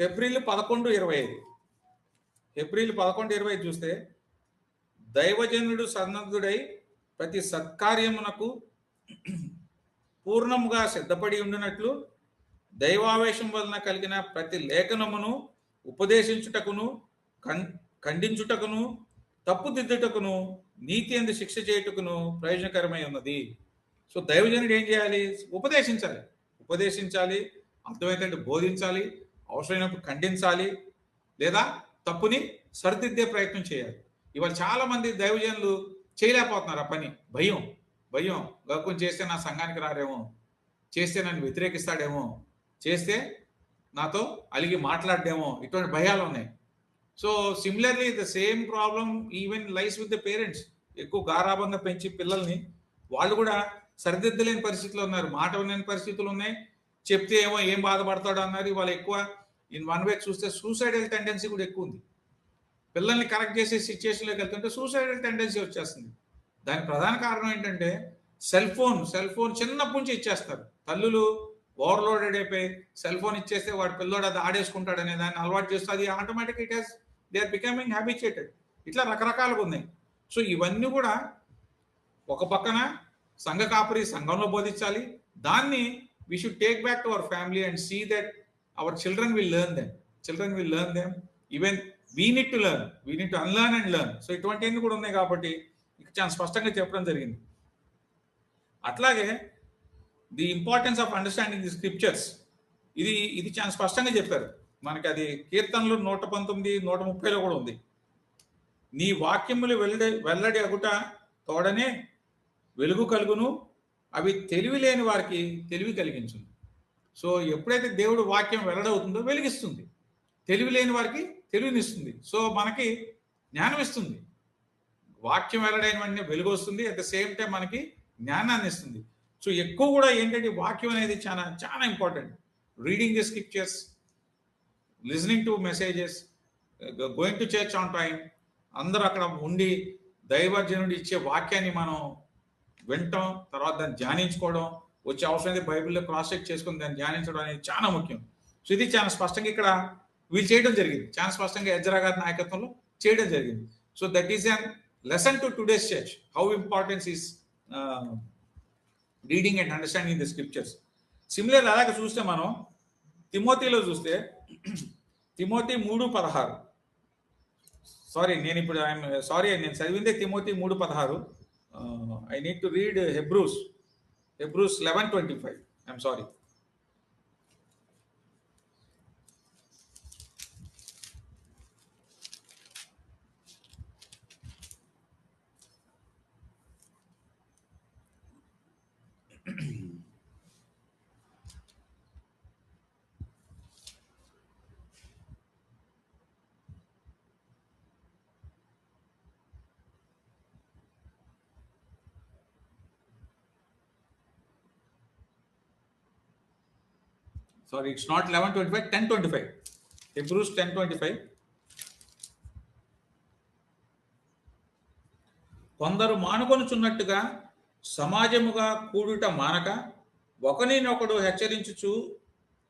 హెబ్రీలు 11:25 చూస్తే దైవజనుడు సన్నద్ధుడై ప్రతి సత్కార్యమునకు పూర్ణముగా సిద్ధపడి ఉండినట్లు దైవావేశం వలన కలిగిన ప్రతి లేఖనమును ఉపదేశించుటకును, ఖండించుటకును, తప్పుదిద్దుటకును, నీతి యందు శిక్ష చేయుటకును ప్రయోజనకరమై ఉన్నది. సో దైవజనుడు ఏం చేయాలి? ఉపదేశించాలి, అర్థమైతే బోధించాలి, అవసరమైనప్పుడు ఖండించాలి, లేదా తప్పుని సరిదిద్దే ప్రయత్నం చేయాలి. ఇవాళ చాలా మంది దైవజనులు చేయలేకపోతున్నారు ఆ పని. భయం గక్కుని చేస్తే నా సంఘానికి రారేమో, చేస్తే నన్ను వ్యతిరేకిస్తాడేమో, చేస్తే నాతో అలిగి మాట్లాడేమో, ఇటువంటి భయాలు ఉన్నాయి. So similarly the same problem even lies with the parents. ఎక్కువ గారాభంగా పెంచి పిల్లల్ని వాళ్ళు కూడా సరిదిద్దలేని పరిస్థితులు ఉన్నారు, మాట వినని పరిస్థితులు ఉన్నాయి. చెప్తే ఏం బాధపడతాడు అన్నారు. ఇవాళ ఎక్కువ ఇన్ వన్ వే చూస్తే సూసైడల్ టెండెన్సీ కూడా ఎక్కువ ఉంది. పిల్లల్ని కరెక్ట్ చేసే సిచ్యువేషన్లోకి వెళ్తుంటే సూసైడల్ టెండెన్సీ వచ్చేస్తుంది. దానికి ప్రధాన కారణం ఏంటంటే సెల్ ఫోన్ చిన్నప్పటి నుంచి ఇచ్చేస్తారు. తల్లులు ఓవర్లోడెడ్ అయిపోయి సెల్ ఫోన్ ఇచ్చేస్తే వాడు పిల్లోడు అది ఆడేసుకుంటాడు అనే దాన్ని అలవాటు చేస్తే అది automatic they are becoming habituated. ఇట్లా రకరకాలుగా ఉన్నాయి. సో ఇవన్నీ కూడా ఒక పక్కన సంఘ కాపరి సంఘంలో బోధించాలి. దాన్ని we should take back to our family and see that our children will learn them. Even we need to unlearn and learn. So ఇటువంటివన్నీ కూడా ఉన్నాయి కాబట్టి ఇక్కడ చాలా స్పష్టంగా చెప్పడం జరిగింది. అట్లాగే the importance of understanding the scriptures, ఇది చాలా స్పష్టంగా చెప్పారు మనకి. అది కీర్తనలు 119, 130లో కూడా ఉంది. నీ వాక్యములు వెల్లడి అగుట తోడనే వెలుగు కలుగును, అవి తెలివి లేని వారికి తెలివి కలిగించును. సో ఎప్పుడైతే దేవుడు వాక్యం వెల్లడవుతుందో వెలిగిస్తుంది, తెలివి లేని వారికి తెలివినిస్తుంది. సో మనకి జ్ఞానం ఇస్తుంది. వాక్యం వెల్లడైన వెంటనే వెలుగు వస్తుంది, అట్ ద సేమ్ టైం మనకి జ్ఞానాన్ని ఇస్తుంది. సో ఎక్కువ కూడా ఏంటంటే వాక్యం అనేది చాలా చాలా important. Reading the scriptures, listening to messages, going to church on time, అందరూ అక్కడ ఉండి దైవజనుడు ఇచ్చే వాక్యాన్ని మనం వినటం, తర్వాత దాన్ని ధ్యానించుకోవడం, వచ్చే అవసరమైతే బైబిల్లో క్రాస్ చెక్ చేసుకుని దాన్ని ధ్యానించడం అనేది చాలా ముఖ్యం. సో ఇది చాలా స్పష్టంగా ఇక్కడ వీళ్ళు చేయడం జరిగింది, చాలా స్పష్టంగా ఎజ్రా గారి నాయకత్వంలో చేయడం జరిగింది. So that is an lesson to today's church, how importance is reading and understanding the scriptures. Similar అలాగే చూస్తే మనం తిమోతిలో చూస్తే తిమోతి 3:16, నేను చదివిందే Timothy 3:16. I need to read Hebrews 11:25. I'm sorry. Sorry, it's not 11:25, 10:25. Hebrews 10:25. కొందరు మానుకొనుచున్నట్టుగా సమాజముగా కూడుట మానక ఒకనినొకడు హెచ్చరించుచు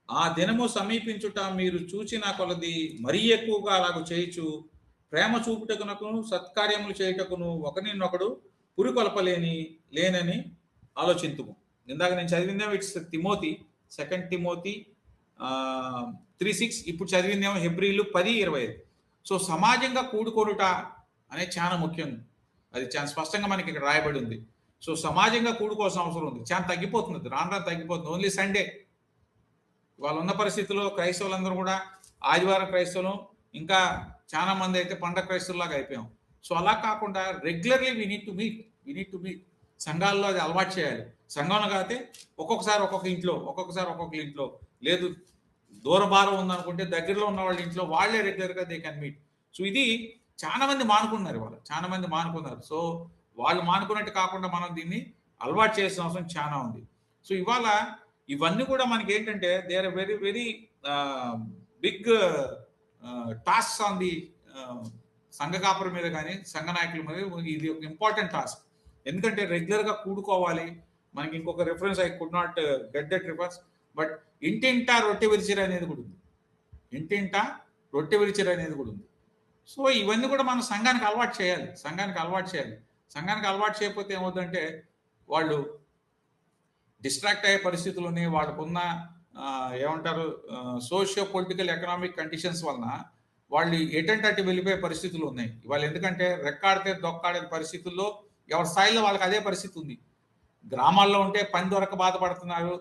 ఆ దినము సమీపించుట మీరు చూచిన కొలది మరీ ఎక్కువగా అలాగ చేయుచు ప్రేమ చూపుటకునకును సత్కార్యములు చేయుటకును ఒకనినొకడు లేనని ఆలోచింతుము. ఇందాక నేను చదివిందేమో ఇట్స్ తిమోతి, 2 తిమోతి 3:6. ఇప్పుడు చదివిందేమో హెబ్రీలు 10:25. సో సమాజంగా కూడుకొనుట అనేది చాలా ముఖ్యం. అది చాలా స్పష్టంగా మనకి ఇక్కడ రాయబడి ఉంది. సో సమాజంగా కూడుకోవాల్సిన అవసరం ఉంది. చాలా తగ్గిపోతుంది, రాను తగ్గిపోతుంది. Only Sunday. వాళ్ళు ఉన్న పరిస్థితుల్లో క్రైస్తవులందరూ కూడా ఆదివారం క్రైస్తవులు, ఇంకా చాలా మంది అయితే పండగ క్రైస్తవులాగా అయిపోయాం. సో అలా కాకుండా regularly we need to meet. సంఘాల్లో అది అలవాటు చేయాలి. సంఘంలో కాకపోతే ఒక్కొక్కసారి ఒక్కొక్క ఇంట్లో, లేదు దూరభారం ఉందనుకుంటే దగ్గరలో ఉన్న వాళ్ళ ఇంట్లో వాళ్ళే రెగ్యులర్గా దే కెన్ మీట్. సో ఇది చాలా మంది మానుకున్నారు. సో వాళ్ళు మానుకున్నట్టు కాకుండా మనం దీన్ని అలవాటు చేసిన అవసరం చాలా ఉంది. సో ఇవాళ ఇవన్నీ కూడా మనకి ఏంటంటే they are very very big task on the సంఘ కాపురం మీద కానీ సంఘ నాయకుల మీద. ఇది ఒక ఇంపార్టెంట్ టాస్క్. ఎందుకంటే రెగ్యులర్గా కూడుకోవాలి. మనకి ఇంకొక reference I could not get that reference, but ఇంటింటా రొట్టె విరిచిర అనేది కూడా ఉంది. సో ఇవన్నీ కూడా మనం సంఘానికి అలవాటు చేయాలి. సంఘానికి అలవాటు చేయకపోతే ఏమవుతుందంటే వాళ్ళు డిస్ట్రాక్ట్ అయ్యే పరిస్థితులు ఉన్నాయి. వాళ్ళకున్న ఏమంటారు సోషియో పొలిటికల్ ఎకనామిక్ కండిషన్స్ వలన వాళ్ళు ఎటంటే అటు వెళ్ళిపోయే పరిస్థితులు ఉన్నాయి ఇవాళ. ఎందుకంటే రెక్కాడితే దొక్కాడే పరిస్థితుల్లో ఎవరి స్థాయిలో వాళ్ళకి అదే పరిస్థితి ఉంది. గ్రామాల్లో ఉంటే పని దొరక బాధపడుతున్నారు,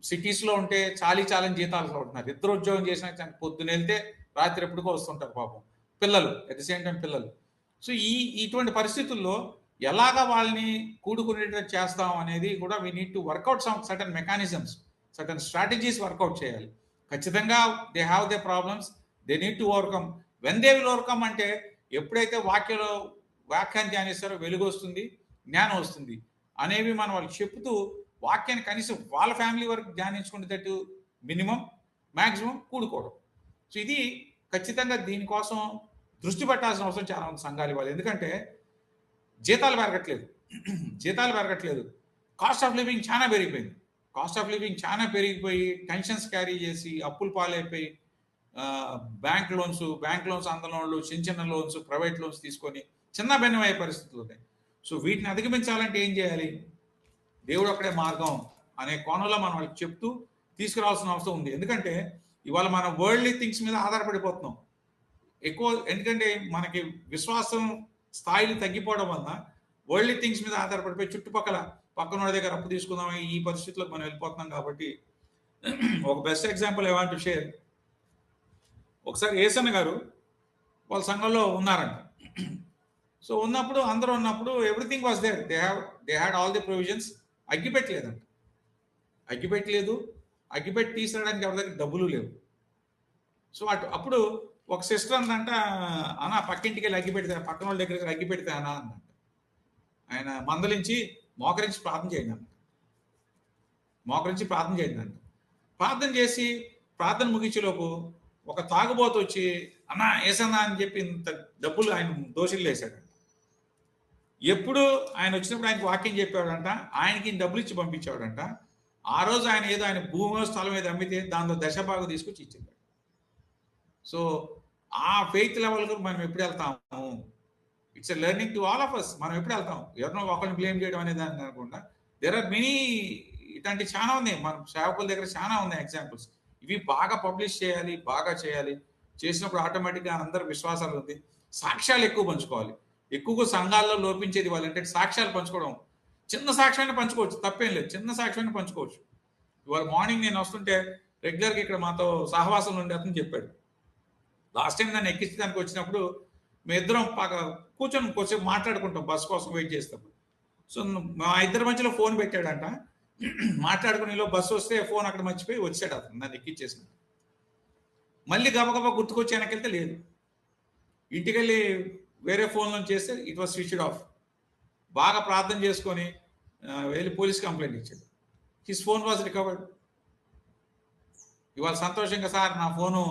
సిటీస్లో ఉంటే చాలని జీతాలు ఉంటున్నారు. ఇద్దరు ఉద్యోగం చేసిన పొద్దున వెళ్తే రాత్రి ఎప్పుడుకో వస్తుంటారు పాపం. పిల్లలు అట్ ది సేమ్ టైం పిల్లలు. సో ఇటువంటి పరిస్థితుల్లో ఎలాగా వాళ్ళని కూడుకునేటట్టు చేస్తాం అనేది కూడా we need to work out certain mechanisms, certain strategies work out చేయాలి. ఖచ్చితంగా they have they problems, they need to overcome. When they will overcome అంటే ఎప్పుడైతే వాక్యాన్ని ధ్యానిస్తారో వెలుగు వస్తుంది, జ్ఞానం వస్తుంది అనేవి మనం వాళ్ళకి చెప్తూ వాక్యాన్ని కనీసం వాళ్ళ ఫ్యామిలీ వరకు ధ్యానించుకునేటట్టు మ్యాక్సిమం కూడుకోవడం. సో ఇది ఖచ్చితంగా దీనికోసం దృష్టి పెట్టాల్సిన అవసరం చాలా ఉంది సంఘాలు ఇవ్వాలి. ఎందుకంటే జీతాలు పెరగట్లేదు, కాస్ట్ ఆఫ్ లివింగ్ చాలా పెరిగిపోయి టెన్షన్స్ క్యారీ చేసి అప్పులు పాలైపోయి బ్యాంక్ లోన్స్ అందలోన్లు, చిన్న లోన్స్, ప్రైవేట్ లోన్స్ తీసుకొని చిన్న భిన్నమయ్యే పరిస్థితులు ఉన్నాయి. సో వీటిని అధిగమించాలంటే ఏం చేయాలి? దేవుడు ఒక్కడే మార్గం అనే కోణంలో మనం వాళ్ళకి చెప్తూ తీసుకురావాల్సిన అవసరం ఉంది. ఎందుకంటే ఇవాళ మనం వరల్డ్లీ థింగ్స్ మీద ఆధారపడిపోతున్నాం ఎక్కువ. ఎందుకంటే మనకి విశ్వాసం స్థాయిలు తగ్గిపోవడం వల్ల వరల్డ్లీ థింగ్స్ మీద ఆధారపడిపోయి పక్కన వాళ్ళ దగ్గర అప్పు తీసుకుందాం ఈ పరిస్థితులకు మనం వెళ్ళిపోతున్నాం. కాబట్టి ఒక best example I want to share. ఒకసారి ఏసన్న గారు వాళ్ళ సంఘంలో ఉన్నారంట. సో అందరూ ఉన్నప్పుడు everything was there, they had all the provisions. అగ్గిపెట్టి తీసుకురావడానికి ఎవరి దగ్గర డబ్బులు లేవు. సో అప్పుడు ఒక సిస్టర్ అందంట, అన్న పక్కింటికి వెళ్ళి అగ్గిపెడితే, పక్కన వాళ్ళ దగ్గర అగ్గిపెడితే అన్న అందంట. ఆయన మందలించి మోకరించి ప్రార్థన చేయండి అంట. ప్రార్థన చేసి ప్రార్థన ముగించేలోపు ఒక తాగుబోతు వచ్చి అన్న ఏసన్నా అని చెప్పి ఇంత డబ్బులు ఆయన దోషులు వేశాడంట. ఎప్పుడు ఆయన వచ్చినప్పుడు ఆయనకు వాక్యం చెప్పాడంట, ఆయనకి డబ్బులు ఇచ్చి పంపించాడంట. ఆ రోజు ఆయన భూమి స్థలం ఏదో అమ్మితే దానిలో దశభాగం తీసుకొచ్చి ఇచ్చింది. సో ఆ ఫెయిత్ లెవెల్కి మనం ఎప్పుడు వెళ్తాము? It's a learning to all of us. మనం ఎప్పుడు వెళ్తాం? ఎవరినో ఒకరిని బ్లేమ్ చేయడం అనేది దాన్ని అనుకుంటా. దేర్ ఆర్ మెనీ ఇట్లాంటి చాలా ఉన్నాయి, మన సేవకుల దగ్గర చాలా ఉన్నాయి ఎగ్జాంపుల్స్. ఇవి బాగా పబ్లిష్ చేయాలి, చేసినప్పుడు ఆటోమేటిక్గా అందరు విశ్వాసాలు ఉంది. సాక్ష్యాలు ఎక్కువ పంచుకోవాలి. ఎక్కువగా సంఘాల్లో లోపించేది వాళ్ళంటే సాక్ష్యాలు పంచుకోవడం. చిన్న సాక్ష్యాన్ని పంచుకోవచ్చు, తప్పేం లేదు, చిన్న సాక్ష్యాన్ని పంచుకోవచ్చు. ఇవాళ మార్నింగ్ నేను వస్తుంటే రెగ్యులర్గా ఇక్కడ మాతో సహవాసం ఉండే అతను చెప్పాడు, లాస్ట్ టైం నన్ను ఎక్కించడానికి వచ్చినప్పుడు మీ ఇద్దరం కూర్చొని కొంచెం మాట్లాడుకుంటాం బస్ కోసం వెయిట్ చేస్తాం. సో మా ఇద్దరి మధ్యలో ఫోన్ పెట్టాడంట. మాట్లాడుకునేలో బస్సు వస్తే ఫోన్ అక్కడ మర్చిపోయి వచ్చాడు అతను నన్ను ఎక్కించేసిన. మళ్ళీ గబగబా గుర్తుకొచ్చి వెనకెళ్తే లేదు. ఇంటికెళ్ళి వేరే ఫోన్లో చేస్తే ఇట్ వాస్ స్విచ్డ్ ఆఫ్. బాగా ప్రార్థన చేసుకొని వెళ్ళి పోలీస్ కంప్లైంట్ ఇచ్చాడు. His phone was recovered. ఇవాళ సంతోషంగా సార్ నా ఫోను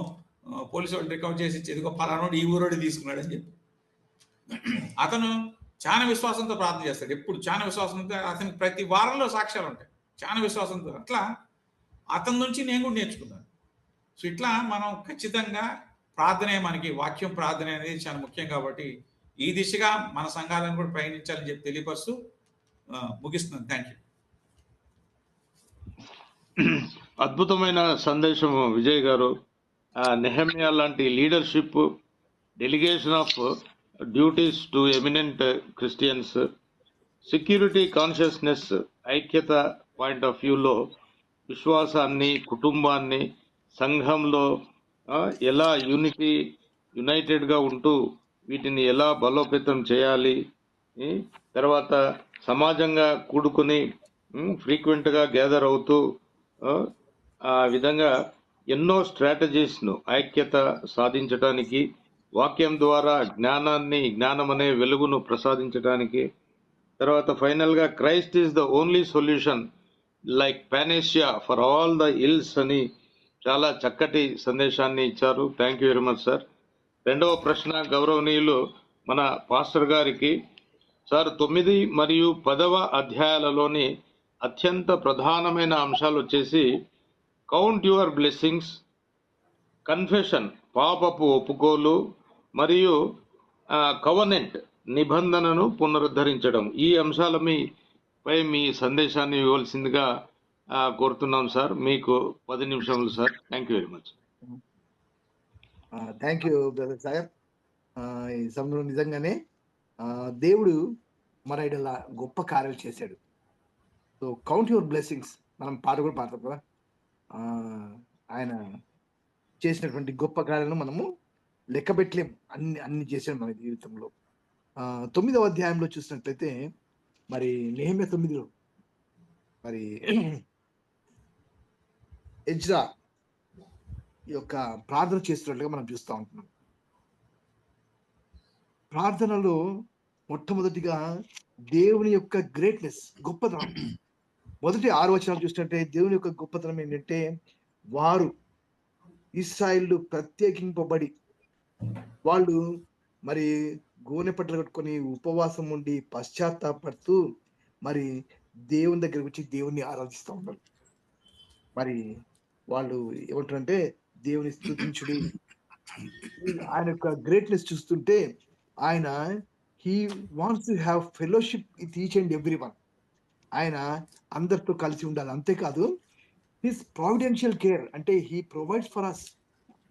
పోలీసు వాళ్ళు రికవర్ చేసి ఇచ్చేది పలానోడు ఈ ఊరోడు తీసుకున్నాడు అని చెప్పి. అతను చాలా విశ్వాసంతో ప్రార్థన చేస్తాడు, ఎప్పుడు చాలా విశ్వాసంతో. అతనికి ప్రతి వారంలో సాక్ష్యాలు ఉంటాయి, చాలా విశ్వాసంతో. అట్లా అతని నుంచి నేను కూడా నేర్చుకున్నాను. సో ఇట్లా మనం ఖచ్చితంగా ప్రార్థనే మనకి, వాక్యం ప్రార్థన అనేది చాలా ముఖ్యం. కాబట్టి ఈ దిశగా మన సంఘాలను కూడా ప్రయాణించాలని చెప్పి తెలియపరుస్తూ ముగిస్తున్నాను. Thank you. అద్భుతమైన సందేశం విజయ్ గారు. నెహెమ్యా లాంటి leadership, delegation of duties to eminent Christians, security consciousness, ఐక్యత పాయింట్ ఆఫ్ వ్యూలో విశ్వాసాన్ని, కుటుంబాన్ని, సంఘంలో ఎలా యునైటెడ్గా ఉంటూ వీటిని ఎలా బలోపేతం చేయాలి, తర్వాత సమాజంగా కూడుకుని ఫ్రీక్వెంట్గా గ్యాదర్ అవుతూ ఆ విధంగా ఎన్నో స్ట్రాటజీస్ను ఐక్యత సాధించడానికి, వాక్యం ద్వారా జ్ఞానం అనే వెలుగును ప్రసాదించడానికి, తర్వాత ఫైనల్గా Christ is the only solution like panacea for all the ills అని చాలా చక్కటి సందేశాన్ని ఇచ్చారు. Thank you very much sir. రెండవ ప్రశ్న గౌరవనీయులు మన పాస్టర్ గారికి. సార్, 9 మరియు 10వ అధ్యాయాలలోని అత్యంత ప్రధానమైన అంశాలు వచ్చేసి కౌంట్ యువర్ బ్లెస్సింగ్స్, కన్ఫెషన్ పాపపు ఒప్పుకోలు, మరియు కవనెంట్ నిబంధనను పునరుద్ధరించడం. ఈ అంశాల పై మీ సందేశాన్ని ఇవ్వాల్సిందిగా కోరుతున్నాం సార్. మీకు 10 నిమిషములు sir. Thank you very much. Thank you brother Sagar. ఈ సమయంలో నిజంగానే దేవుడు మన ఇడల గొప్ప కార్యాలు చేశాడు. సో కౌంట్ యువర్ బ్లెస్సింగ్స్, మనం పాట కూడా పాడతాం కదా. ఆయన చేసినటువంటి గొప్ప కార్యాలను మనము లెక్క పెట్టలేం, అన్ని చేశాడు మన జీవితంలో. 9వ అధ్యాయంలో చూసినట్లయితే మరి నెహెమ్యా 9లో మరి ఎజ్రా యొక్క ప్రార్థన చేస్తున్నట్లుగా మనం చూస్తూ ఉంటున్నాం. ప్రార్థనలో మొట్టమొదటిగా దేవుని యొక్క గ్రేట్నెస్, గొప్పతనం. మొదటి 6 వచనాలు చూసినట్టే దేవుని యొక్క గొప్పతనం ఏంటంటే, వారు ఇశ్రాయేలు ప్రత్యేకింపబడి వాళ్ళు మరి గోనె పట్టలు కట్టుకొని ఉపవాసం ఉండి పశ్చాత్తాపడుతూ మరి దేవుని దగ్గరకు వచ్చి దేవుణ్ణి ఆరాధిస్తూ ఉన్నారు. మరి వాళ్ళు ఏమంటారంటే దేవుని స్తుతించుడి. ఆయన యొక్క గ్రేట్నెస్ చూస్తుంటే ఆయన he wants to have fellowship with each and every one. ఆయన అందరితో కలిసి ఉండాలి. అంతేకాదు హిస్ ప్రావిడెన్షియల్ కేర్, అంటే హీ ప్రొవైడ్స్ ఫర్ అస్.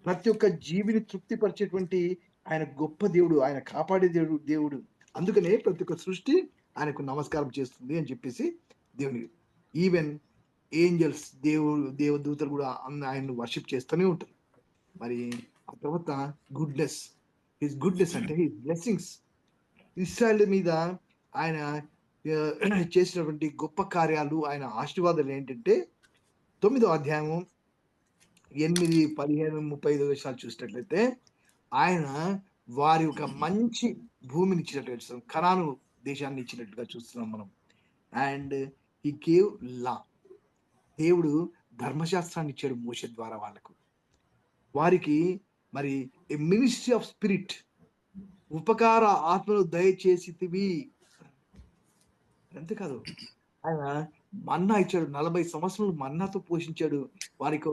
ప్రతి ఒక్క జీవిని తృప్తిపరిచేటువంటి ఆయన గొప్ప దేవుడు, ఆయన కాపాడే దేవుడు. అందుకనే ప్రతి ఒక్క సృష్టి ఆయనకు నమస్కారం చేస్తుంది అని చెప్పేసి దేవుని, ఈవెన్ ఏంజల్స్, దేవదూతలు కూడా ఆయన్ని వర్షిప్ చేస్తూనే ఉంటారు. మరి ఆ తర్వాత గుడ్నెస్, హిస్ గుడ్నెస్ అంటే హిస్ బ్లెస్సింగ్స్. ఇశ్రాయేల్ మీద ఆయన చేసినటువంటి గొప్ప కార్యాలు, ఆయన ఆశీర్వాదాలు ఏంటంటే 9వ అధ్యాయము 8, 15, 35 విషయాలు చూసినట్లయితే ఆయన వారి ఒక మంచి భూమిని ఇచ్చినట్టుగా చూస్తాం, కనాను దేశాన్ని ఇచ్చినట్టుగా చూస్తున్నాం మనం. అండ్ హీ గేవ్ లా, దేవుడు ధర్మశాస్త్రాన్ని ఇచ్చాడు మోషే ద్వారా వాళ్ళకు. వారికి మరి ఏ మినిస్ట్రీ ఆఫ్ స్పిరిట్, ఉపకార ఆత్మను దయచేసితివి. అంతేకాదు ఆయన మన్నా ఇచ్చాడు, 40 సంవత్సరాలు మన్నాతో పోషించాడు. వారికి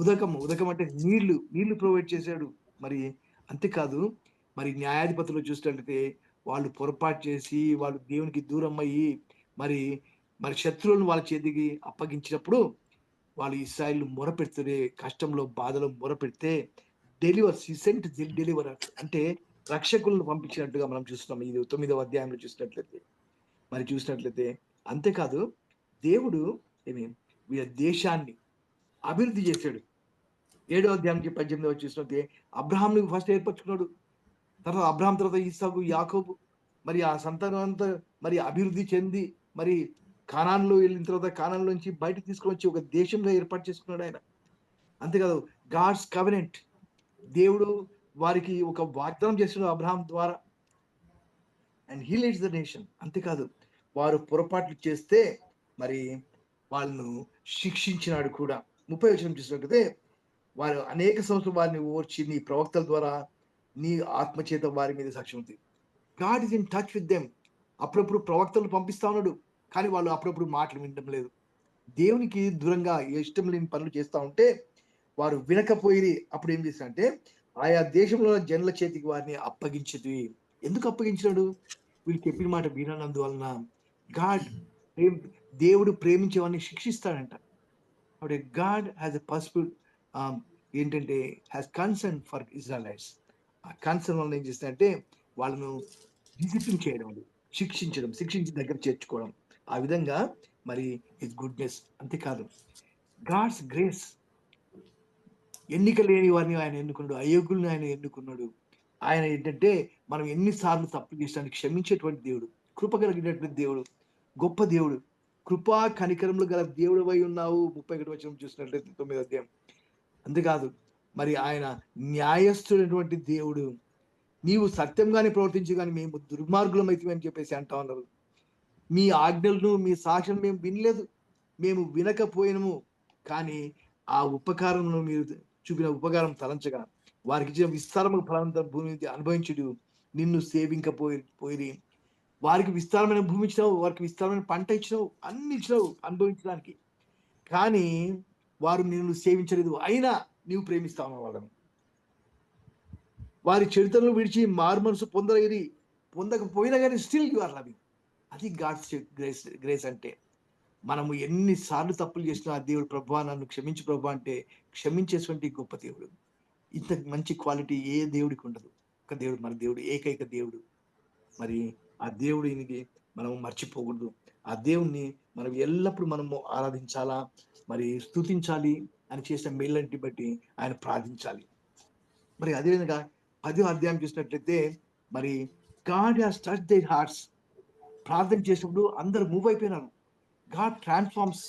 ఉదకం అంటే నీళ్లు ప్రొవైడ్ చేశాడు. మరి అంతేకాదు మరి న్యాయాధిపతులు చూసినట్లయితే వాళ్ళు పొరపాటు చేసి వాళ్ళు దేవునికి దూరం అయ్యి మరి శత్రువులను వాళ్ళ చేతికి అప్పగించినప్పుడు వాళ్ళు ఇశ్రాయేలు మొరపెడితే, కష్టంలో బాధలో మొరపెడితే డెలివర్స్, హి సెంట్ డెలివరర్స్, అంటే రక్షకులను పంపించినట్టుగా మనం చూస్తున్నాం. ఇది 9వ అధ్యాయంలో చూసినట్లయితే అంతేకాదు దేవుడు ఏమి వీళ్ళ దేశాన్ని అభివృద్ధి చేశాడు. 7వ అధ్యాయానికి 18వ చూసినట్లయితే అబ్రహాంని ఫస్ట్ ఏర్పరచుకున్నాడు. తర్వాత అబ్రహాం తర్వాత ఇస్సాకు, యాకోబు, మరి ఆ సంతానం అంతా మరి అభివృద్ధి చెంది మరి కానాన్లో వెళ్ళిన తర్వాత కానాన్ నుంచి బయటకు తీసుకొని వచ్చి ఒక దేశంలో ఏర్పాటు చేసుకున్నాడు ఆయన. అంతేకాదు గాడ్స్ కవెనెంట్, దేవుడు వారికి ఒక వాగ్దానం చేస్తున్నాడు అబ్రహాం ద్వారా. And he leads the nation. అంతేకాదు వారు పొరపాట్లు చేస్తే మరి వాళ్ళను శిక్షించినాడు కూడా. 30వ వచనం చూసినట్లయితే వారు అనేక సంవత్సరాలు వారిని ఓర్చి నీ ప్రవక్తల ద్వారా నీ ఆత్మచేత వారి మీద సాక్ష్యం ఉంది. God is in touch with them. అప్పుడప్పుడు ప్రవక్తలు పంపిస్తా ఉన్నాడు, కానీ వాళ్ళు అప్పుడప్పుడు మాటలు వినడం లేదు. దేవునికి దూరంగా ఇష్టం లేని పనులు చేస్తూ ఉంటే వారు వినకపోయి అప్పుడు ఏం చేశారంటే ఆయా దేశంలో జనుల చేతికి వారిని అప్పగించేది. ఎందుకు అప్పగించాడు? వీళ్ళు చెప్పిన మాట విననందువలన. గాడ్ దేవుడు ప్రేమించేవాడిని శిక్షిస్తాడంట. అప్పుడు గాడ్ హ్యాస్ ఎ పాసిబుల్ ఏంటంటే హ్యాస్ కన్సర్న్ ఫర్ ఇజ్రాయలైట్స్. ఆ కన్సర్న్ వల్ల ఏం చేస్తాడంటే వాళ్ళను డిసిప్లిన్ చేయడం, శిక్షించి దగ్గర చేర్చుకోవడం. ఆ విధంగా మరి హిస్ గుడ్నెస్. అంతేకాదు గాడ్స్ గ్రేస్, ఎన్నిక లేని వారిని ఆయన ఎన్నుకున్నాడు, అయోగ్యుల్ని ఆయన ఎన్నుకున్నాడు. ఆయన ఏంటంటే మనం ఎన్నిసార్లు తప్పు చేసినా క్షమించేటువంటి దేవుడు, కృప కలిగినటువంటి దేవుడు, గొప్ప దేవుడు, కృపా కనికరములు గల దేవుడు అయి ఉన్నావు. 31వ వచనం చూసినట్లయితే 9వ అధ్యాయం. అంతేకాదు మరి ఆయన న్యాయస్థుడైనటువంటి దేవుడు. నీవు సత్యంగానే ప్రవర్తించి కానీ మేము దుర్మార్గులమైతే అని చెప్పేసి అంటా ఉన్నారు. మీ ఆజ్ఞలను మీ సాక్ష్యం మేము వినలేదు, మేము వినకపోయినము, కానీ ఆ ఉపకారమును మీరు చూపిన ఉపకారం తలంచగా వారికి ఇచ్చిన విస్తారమైన ఫలాంత భూమి అనుభవించుడు. నిన్ను సేవింకపోయి వారికి విస్తారమైన భూమి ఇచ్చినావు, వారికి విస్తారమైన పంట ఇచ్చినావు, అన్ని ఇచ్చినావు అనుభవించడానికి, కానీ వారు నిన్ను సేవించలేదు. అయినా నీవు ప్రేమిస్తావు వాళ్ళని. వారి చరిత్రను విడిచి మారు మనసు పొందకపోయినా కానీ స్టిల్ యు ఆర్ లవింగ్. అది గాడ్స్ గ్రేస్ అంటే. మనము ఎన్నిసార్లు తప్పులు చేసినా దేవుడు ప్రభువా నన్ను క్షమించు ప్రభు అంటే క్షమించేటువంటి గొప్ప దేవుడు. ఇంత మంచి క్వాలిటీ ఏ దేవుడికి ఉండదు. ఒక దేవుడు, మన దేవుడు, ఏకైక దేవుడు. మరి ఆ దేవుడిని మనం మర్చిపోకూడదు. ఆ దేవుణ్ణి మనం ఎల్లప్పుడూ మనము ఆరాధించాలా, మరి స్తుతించాలి. అని చేసిన మేళ్ళని బట్టి ఆయన ప్రార్థించాలి. మరి అదేవిధంగా 10వ అధ్యాయం చూసినట్లయితే మరి God has touch their hearts. ప్రార్థన చేసినప్పుడు అందరు మూవ్ అయిపోయినారు. God transforms.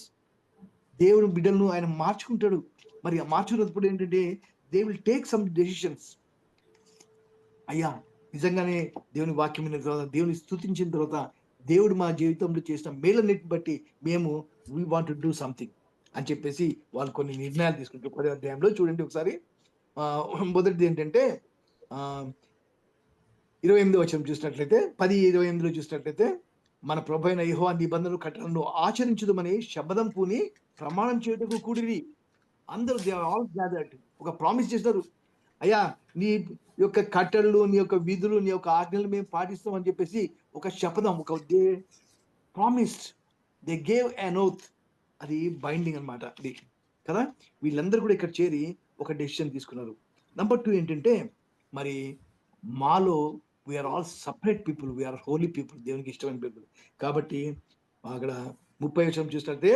దేవుని బిడ్డలను ఆయన మార్చుకుంటాడు. మరి ఆ మార్చుకున్నప్పుడు ఏంటంటే they will take some decisions. అయ్యా నిజంగానే దేవుని వాక్యం విన్న తర్వాత, దేవుని స్తుతించిన తర్వాత, దేవుడు మా జీవితంలో చేసిన మేలన్నిటిని బట్టి మేము we want to do something అని చెప్పేసి వాళ్ళు కొన్ని నిర్ణయాలు తీసుకుంటారు. 10వ అధ్యాయంలో చూడండి ఒకసారి. మొదటిది ఏంటంటే 28వ వచనం చూసినట్లయితే 10:28లో చూసినట్లయితే మన ప్రభువైన యెహోవా నిబంధనలు కట్టడలను ఆచరించుదమని శపథం పూని ప్రమాణం చేయటకు కూడిరి. అందరూ దే ఆర్ ఆల్ గ్యాదర్డ్. ఒక ప్రామిస్ చేస్తారు. అయ్యా నీ యొక్క కట్టడలు, నీ యొక్క విధులు, నీ యొక్క ఆజ్ఞలు మేము పాటిస్తాం అని చెప్పేసి ఒక శపథం, ఒక they promised, they gave an oath. అది బైండింగ్ అన్నమాట. అది కదా. వీళ్ళందరూ కూడా ఇక్కడ చేరి ఒక డెసిషన్ తీసుకున్నారు. నెంబర్ 2 ఏంటంటే మరి మాలో we are all separate people, we are holy people, దేవునికి ఇష్టమైన పీపుల్. కాబట్టి అక్కడ 30వ వచనం చూసినట్టే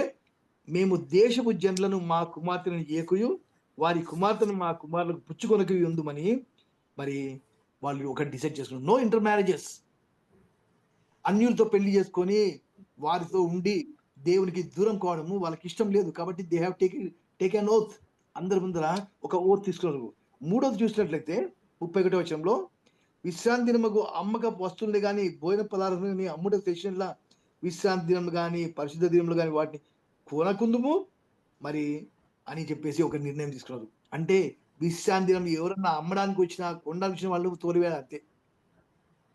మేము దేశపు జనులను మా కుమార్తెను ఏకుయు వారి కుమార్తెను మా కుమారులకు పుచ్చుకొనకు ఉందుమని మరి వాళ్ళు ఒకటి డిసైడ్ చేసుకున్నారు. No inter marriages. అన్యులతో పెళ్లి చేసుకొని వారితో ఉండి దేవునికి దూరం కావడము వాళ్ళకి ఇష్టం లేదు. కాబట్టి they have take an oath. అందరి ముందర ఒక ఓత్ తీసుకున్నారు. 3వది చూసినట్లయితే 31వ వచనంలో విశ్రాంతి దినముకు అమ్మక వస్తువుల్ని కానీ భోజన పదార్థాలని అమ్ముట సెషన్ల విశ్రాంతి దినం కానీ పరిశుద్ధ దినములు కానీ వాటిని కొనకుందుము మరి అని చెప్పేసి ఒక నిర్ణయం తీసుకున్నారు. అంటే విశ్రాంతి దినం ఎవరన్నా అమ్మడానికి వచ్చినా కొనడానికి వచ్చిన వాళ్ళు తోలివేయాలి అంతే.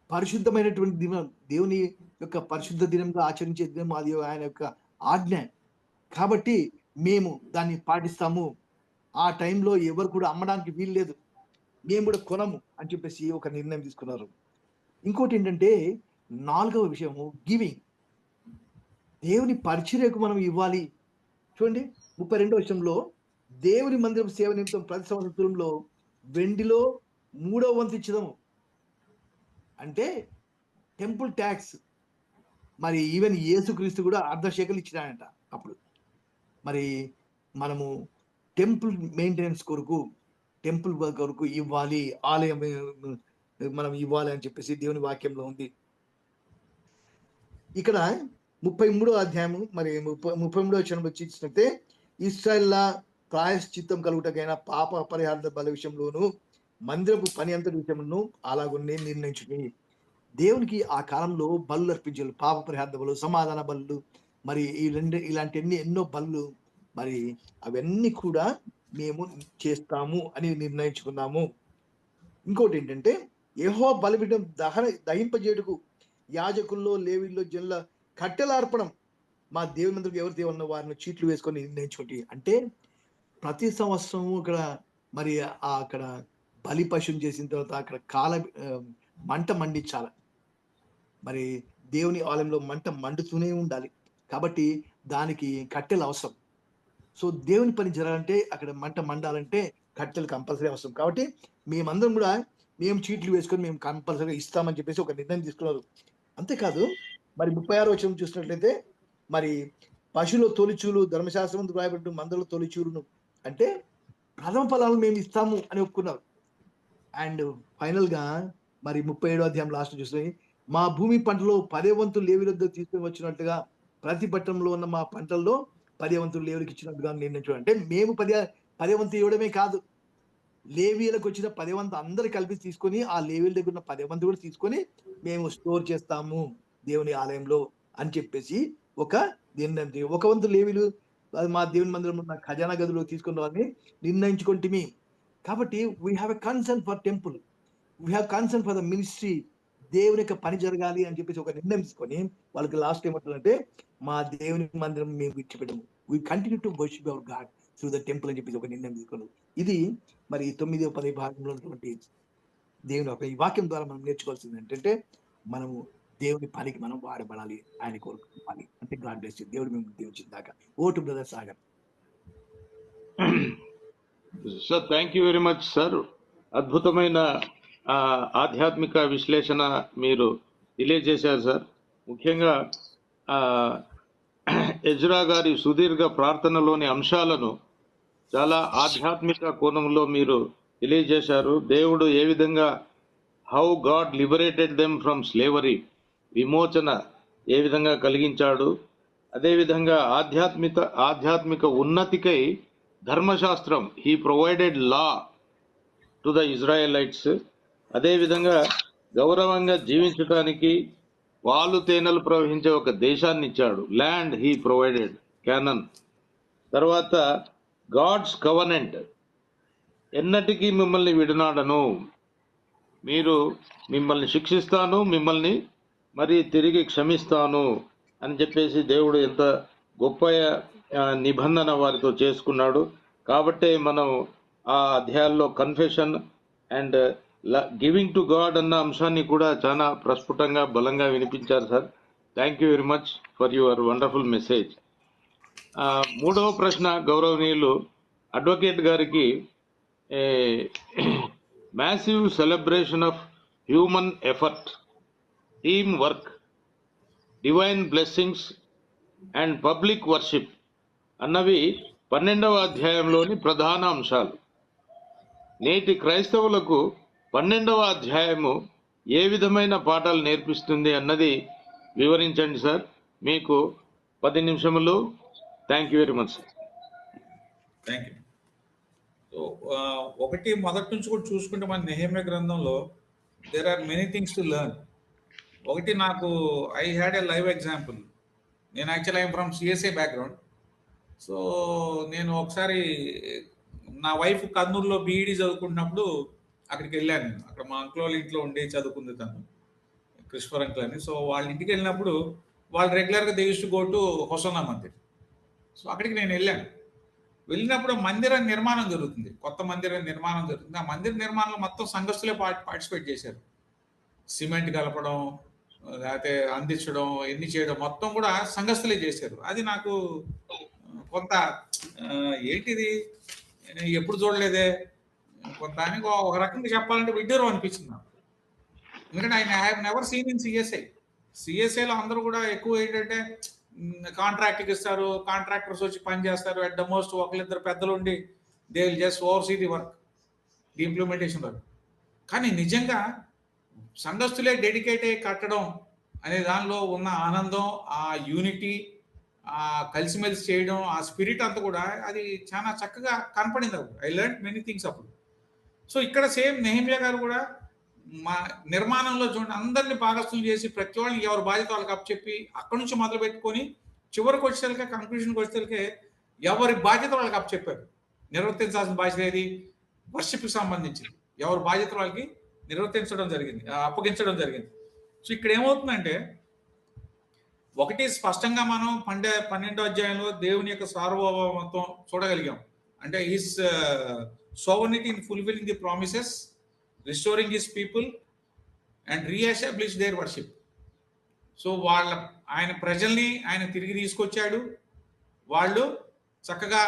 పరిశుద్ధమైనటువంటి దినం, దేవుని యొక్క పరిశుద్ధ దినంగా ఆచరించే దినం, అది ఆయన యొక్క ఆజ్ఞ. కాబట్టి మేము దాన్ని పాటిస్తాము. ఆ టైంలో ఎవరు కూడా అమ్మడానికి వీలు లేదు, మేము కూడా కొనము అని చెప్పేసి ఒక నిర్ణయం తీసుకున్నారు. ఇంకోటి ఏంటంటే 4వ విషయము గివింగ్. దేవుని పరిచర్యకు మనం ఇవ్వాలి. చూడండి 32వ వచనంలో దేవుని మందిరం సేవ నిమిత్తం ప్రతి సంవత్సరంలో వెండిలో 3వ వంతు ఇచ్చదము. అంటే టెంపుల్ ట్యాక్స్ మరి ఈవెన్ యేసుక్రీస్తు కూడా 1/2 షెకెల్ ఇచ్చినాడంట అప్పుడు. మరి మనము టెంపుల్ మెయింటెనెన్స్ కొరకు, టెంపుల్ కొరకు ఇవ్వాలి, ఆలయం మనం ఇవ్వాలి అని చెప్పేసి దేవుని వాక్యంలో ఉంది. ఇక్కడ 33వ అధ్యాయము మరి 33వ వచనం వచ్చి ఇచ్చినట్టే, ఇశ్రాయేళ్ల ప్రాయశ్చిత్తం కలుగుటకైన పాప పరిహార బల విషయంలోను మందిరపు పని అంతటి విషయంలో అలాగొనే నిర్ణయించుకుని, దేవునికి ఆ కాలంలో బలులు అర్పించారు. పాప పరిహార బలు, సమాధాన బలులు, మరి ఇలాంటి ఎన్నో బలులు, మరి అవన్నీ కూడా మేము చేస్తాము అని నిర్ణయించుకున్నాము. ఇంకోటి ఏంటంటే, యెహోవా బలిపీఠం దహింపజేయుటకు యాజకుల్లో, లేవీల్లో, జనుల కట్టెల అర్పణం మా దేవుని మందిరం ఎవరు దేవున్న వారిని చీట్లు వేసుకొని నిర్ణయించుకోండి. అంటే ప్రతి సంవత్సరం అక్కడ మరి అక్కడ బలి పశువుని చేసిన తర్వాత అక్కడ మంట మండించాలి. మరి దేవుని ఆలయంలో మంట మండుతూనే ఉండాలి. కాబట్టి దానికి కట్టెలు అవసరం. సో దేవుని పని జరగాలంటే, అక్కడ మంట మండాలంటే కట్టెలు కంపల్సరీ అవసరం. కాబట్టి మేమందరం కూడా మేము చీట్లు వేసుకొని మేము కంపల్సరీగా ఇస్తామని చెప్పేసి ఒక నిర్ణయం తీసుకున్నారు. అంతేకాదు మరి 36వ వచనం చూసినట్లయితే, మరి పశువుల తొలిచూలు ధర్మశాస్త్రం రాయబడి మందల తొలిచూలును అంటే ప్రథమ ఫలాలు మేము ఇస్తాము అని ఒప్పుకున్నారు. అండ్ ఫైనల్ గా మరి 37వ అధ్యాయం లాస్ట్ చూస్తే, మా భూమి పంటలో 10వ వంతు లేవీల వద్ద తీసుకొని వచ్చినట్టుగా ప్రతి పట్టణంలో ఉన్న మా పంటల్లో 10వ వంతు లేవీలకు ఇచ్చినట్టుగా నిర్ణయించడం. అంటే మేము 10వ వంతు ఇవ్వడమే కాదు, లేవీలకు వచ్చిన 10వ వంతు అందరు కలిపి తీసుకొని ఆ లేవీల దగ్గర ఉన్న 10వ వంతు కూడా తీసుకొని మేము స్టోర్ చేస్తాము దేవుని ఆలయంలో అని చెప్పేసి ఒక నిర్ణయం. 1 వంతు లేవీలు మా దేవుని మందిరంలో ఉన్న ఖజానా గదిలో తీసుకున్న వారిని నిర్ణయించుకుంటుమి. కాబట్టి we have a concern for temple, we have concern for the ministry. దేవుని యొక్క పని జరగాలి అని చెప్పేసి ఒక నిర్ణయం తీసుకొని వాళ్ళకి లాస్ట్ ఏమంటారంటే, మా దేవుని మందిరం మేము విడిచిపెట్టము, we continue to worship our God through the temple అని చెప్పేసి ఒక నిర్ణయం తీసుకున్నాం. ఇది మరి 9వ 10వ భాగంలో ఉన్నటువంటి దేవుని యొక్క ఈ వాక్యం ద్వారా మనం నేర్చుకోవాల్సింది ఏంటంటే, మనము దేవుని పనికి మనం వాడబడాలి, ఆయన కోరుకోవాలి. అంటే గాడ్ బ్లెస్ యు. దేవుడు మేము దీవించిన దాకా. Vote brother Sagar. Sir thank you very much sir. అద్భుతమైన ఆధ్యాత్మిక విశ్లేషణ మీరు తెలియజేశారు సార్. ముఖ్యంగా ఎజ్రా గారి సుదీర్ఘ ప్రార్థనలోని అంశాలను చాలా ఆధ్యాత్మిక కోణంలో మీరు తెలియజేశారు. దేవుడు ఏ విధంగా how God liberated them from slavery, విమోచన ఏ విధంగా కలిగించాడు, అదేవిధంగా ఆధ్యాత్మిక ఉన్నతికై ధర్మశాస్త్రం he provided law to the Israelites, అదేవిధంగా గౌరవంగా జీవించడానికి పాలు తేనెలు ప్రవహించే ఒక దేశాన్ని ఇచ్చాడు, ల్యాండ్ హీ ప్రొవైడెడ్, క్యానన్. తర్వాత గాడ్స్ కవనెంట్, ఎన్నటికీ మిమ్మల్ని విడనాడను, మిమ్మల్ని శిక్షిస్తాను, మిమ్మల్ని మరి తిరిగి క్షమిస్తాను అని చెప్పేసి దేవుడు ఎంత గొప్ప నిబంధన వారితో చేసుకున్నాడు. కాబట్టే మనం ఆ అధ్యాయాల్లో confession and giving to God అన్న అంశాన్ని కూడా చాలా ప్రస్ఫుటంగా బలంగా వినిపించారు sir. Thank you very much for your wonderful message. 3వ ప్రశ్న గౌరవనీయులు అడ్వకేట్ గారికి, massive celebration of human effort, team work, divine blessings and public worship అన్నవి 12వ అధ్యాయంలోని ప్రధాన అంశాలు. నేటి క్రైస్తవులకు 12వ అధ్యాయము ఏ విధమైన పాఠాలు నేర్పిస్తుంది అన్నది వివరించండి సార్. మీకు 10 నిమిషములు. Thank you very much sir. Thank you. So ఒకటి మొదటి నుంచి కూడా చూసుకుంటే మన నెహెమ్యా గ్రంథంలో there are many things to learn. ఒకటి, నాకు I had a live example. నేను actual I'm from CSA background. So నేను ఒకసారి నా వైఫ్ కర్నూలులో బీఈడీ చదువుకుంటున్నప్పుడు అక్కడికి వెళ్ళాను. నేను అక్కడ మా అంకుల్ వాళ్ళ ఇంట్లో ఉండి చదువుకుంది తను, క్రిస్ఫర్ అంకుల్ అని. సో వాళ్ళ ఇంటికి వెళ్ళినప్పుడు వాళ్ళు రెగ్యులర్గా they used to go to హొసన్నా Mandir. So అక్కడికి నేను వెళ్ళినప్పుడు మందిరం నిర్మాణం జరుగుతుంది, కొత్త మందిరం నిర్మాణం జరుగుతుంది. ఆ మందిర నిర్మాణంలో మొత్తం సంఘస్థులే పార్టిసిపేట్ చేశారు. సిమెంట్ కలపడం, లేకపోతే అందించడం, ఎన్ని చేయడం మొత్తం కూడా సంఘస్థులే చేశారు. అది నాకు కొంత ఏంటిది ఎప్పుడు చూడలేదే, కొంత ఒక రకంగా చెప్పాలంటే విడ్డూరం అనిపించింది నాకు. ఎందుకంటే I have never seen in సిఎస్ఐలో అందరూ కూడా ఎక్కువ ఏంటంటే కాంట్రాక్ట్కి ఇస్తారు, కాంట్రాక్టర్స్ వచ్చి పని చేస్తారు. అట్ ద మోస్ట్ ఒకరిద్దరు పెద్దలు ఉండి they will just overseas the work, the implementation work. కానీ నిజంగా సంఘస్థులే డెడికేట్ అయ్యి కట్టడం అనే దానిలో ఉన్న ఆనందం, ఆ యూనిటీ, ఆ కలిసిమెలిసి చేయడం, ఆ స్పిరిట్ అంతా కూడా అది చాలా చక్కగా కనపడింది. అప్పుడు ఐ లెర్న్ మెనీ థింగ్స్ అప్పుడు. సో ఇక్కడ సేమ్ నెహెమ్యా గారు కూడా మా నిర్మాణంలో చూడండి, అందరినీ భాగస్థులు చేసి ప్రతి వాళ్ళని ఎవరి బాధ్యత వాళ్ళకి అప్పచెప్పి అక్కడి నుంచి మొదలు పెట్టుకొని చివరికి వచ్చేసరికి కంక్లూషన్కి వచ్చేసరికి ఎవరి బాధ్యత వాళ్ళకి అప్పచెప్పారు. నిర్వర్తించాల్సిన బాధ్యత ఏది? వర్షిప్కి సంబంధించింది ఎవరి బాధ్యత వాళ్ళకి నిర్వర్తించడం జరిగింది, అప్పగించడం జరిగింది. సో ఇక్కడ ఏమవుతుందంటే ఒకటి స్పష్టంగా మనం 12వ అధ్యాయంలో దేవుని యొక్క సార్వభౌమత్వం చూడగలిగాం. అంటే his sovereignty in fulfilling the promises, restoring his people and re-establish their worship. So ఆయన ప్రజల్ని ఆయన తిరిగి తీసుకొచ్చాడు, వాళ్ళు చక్కగా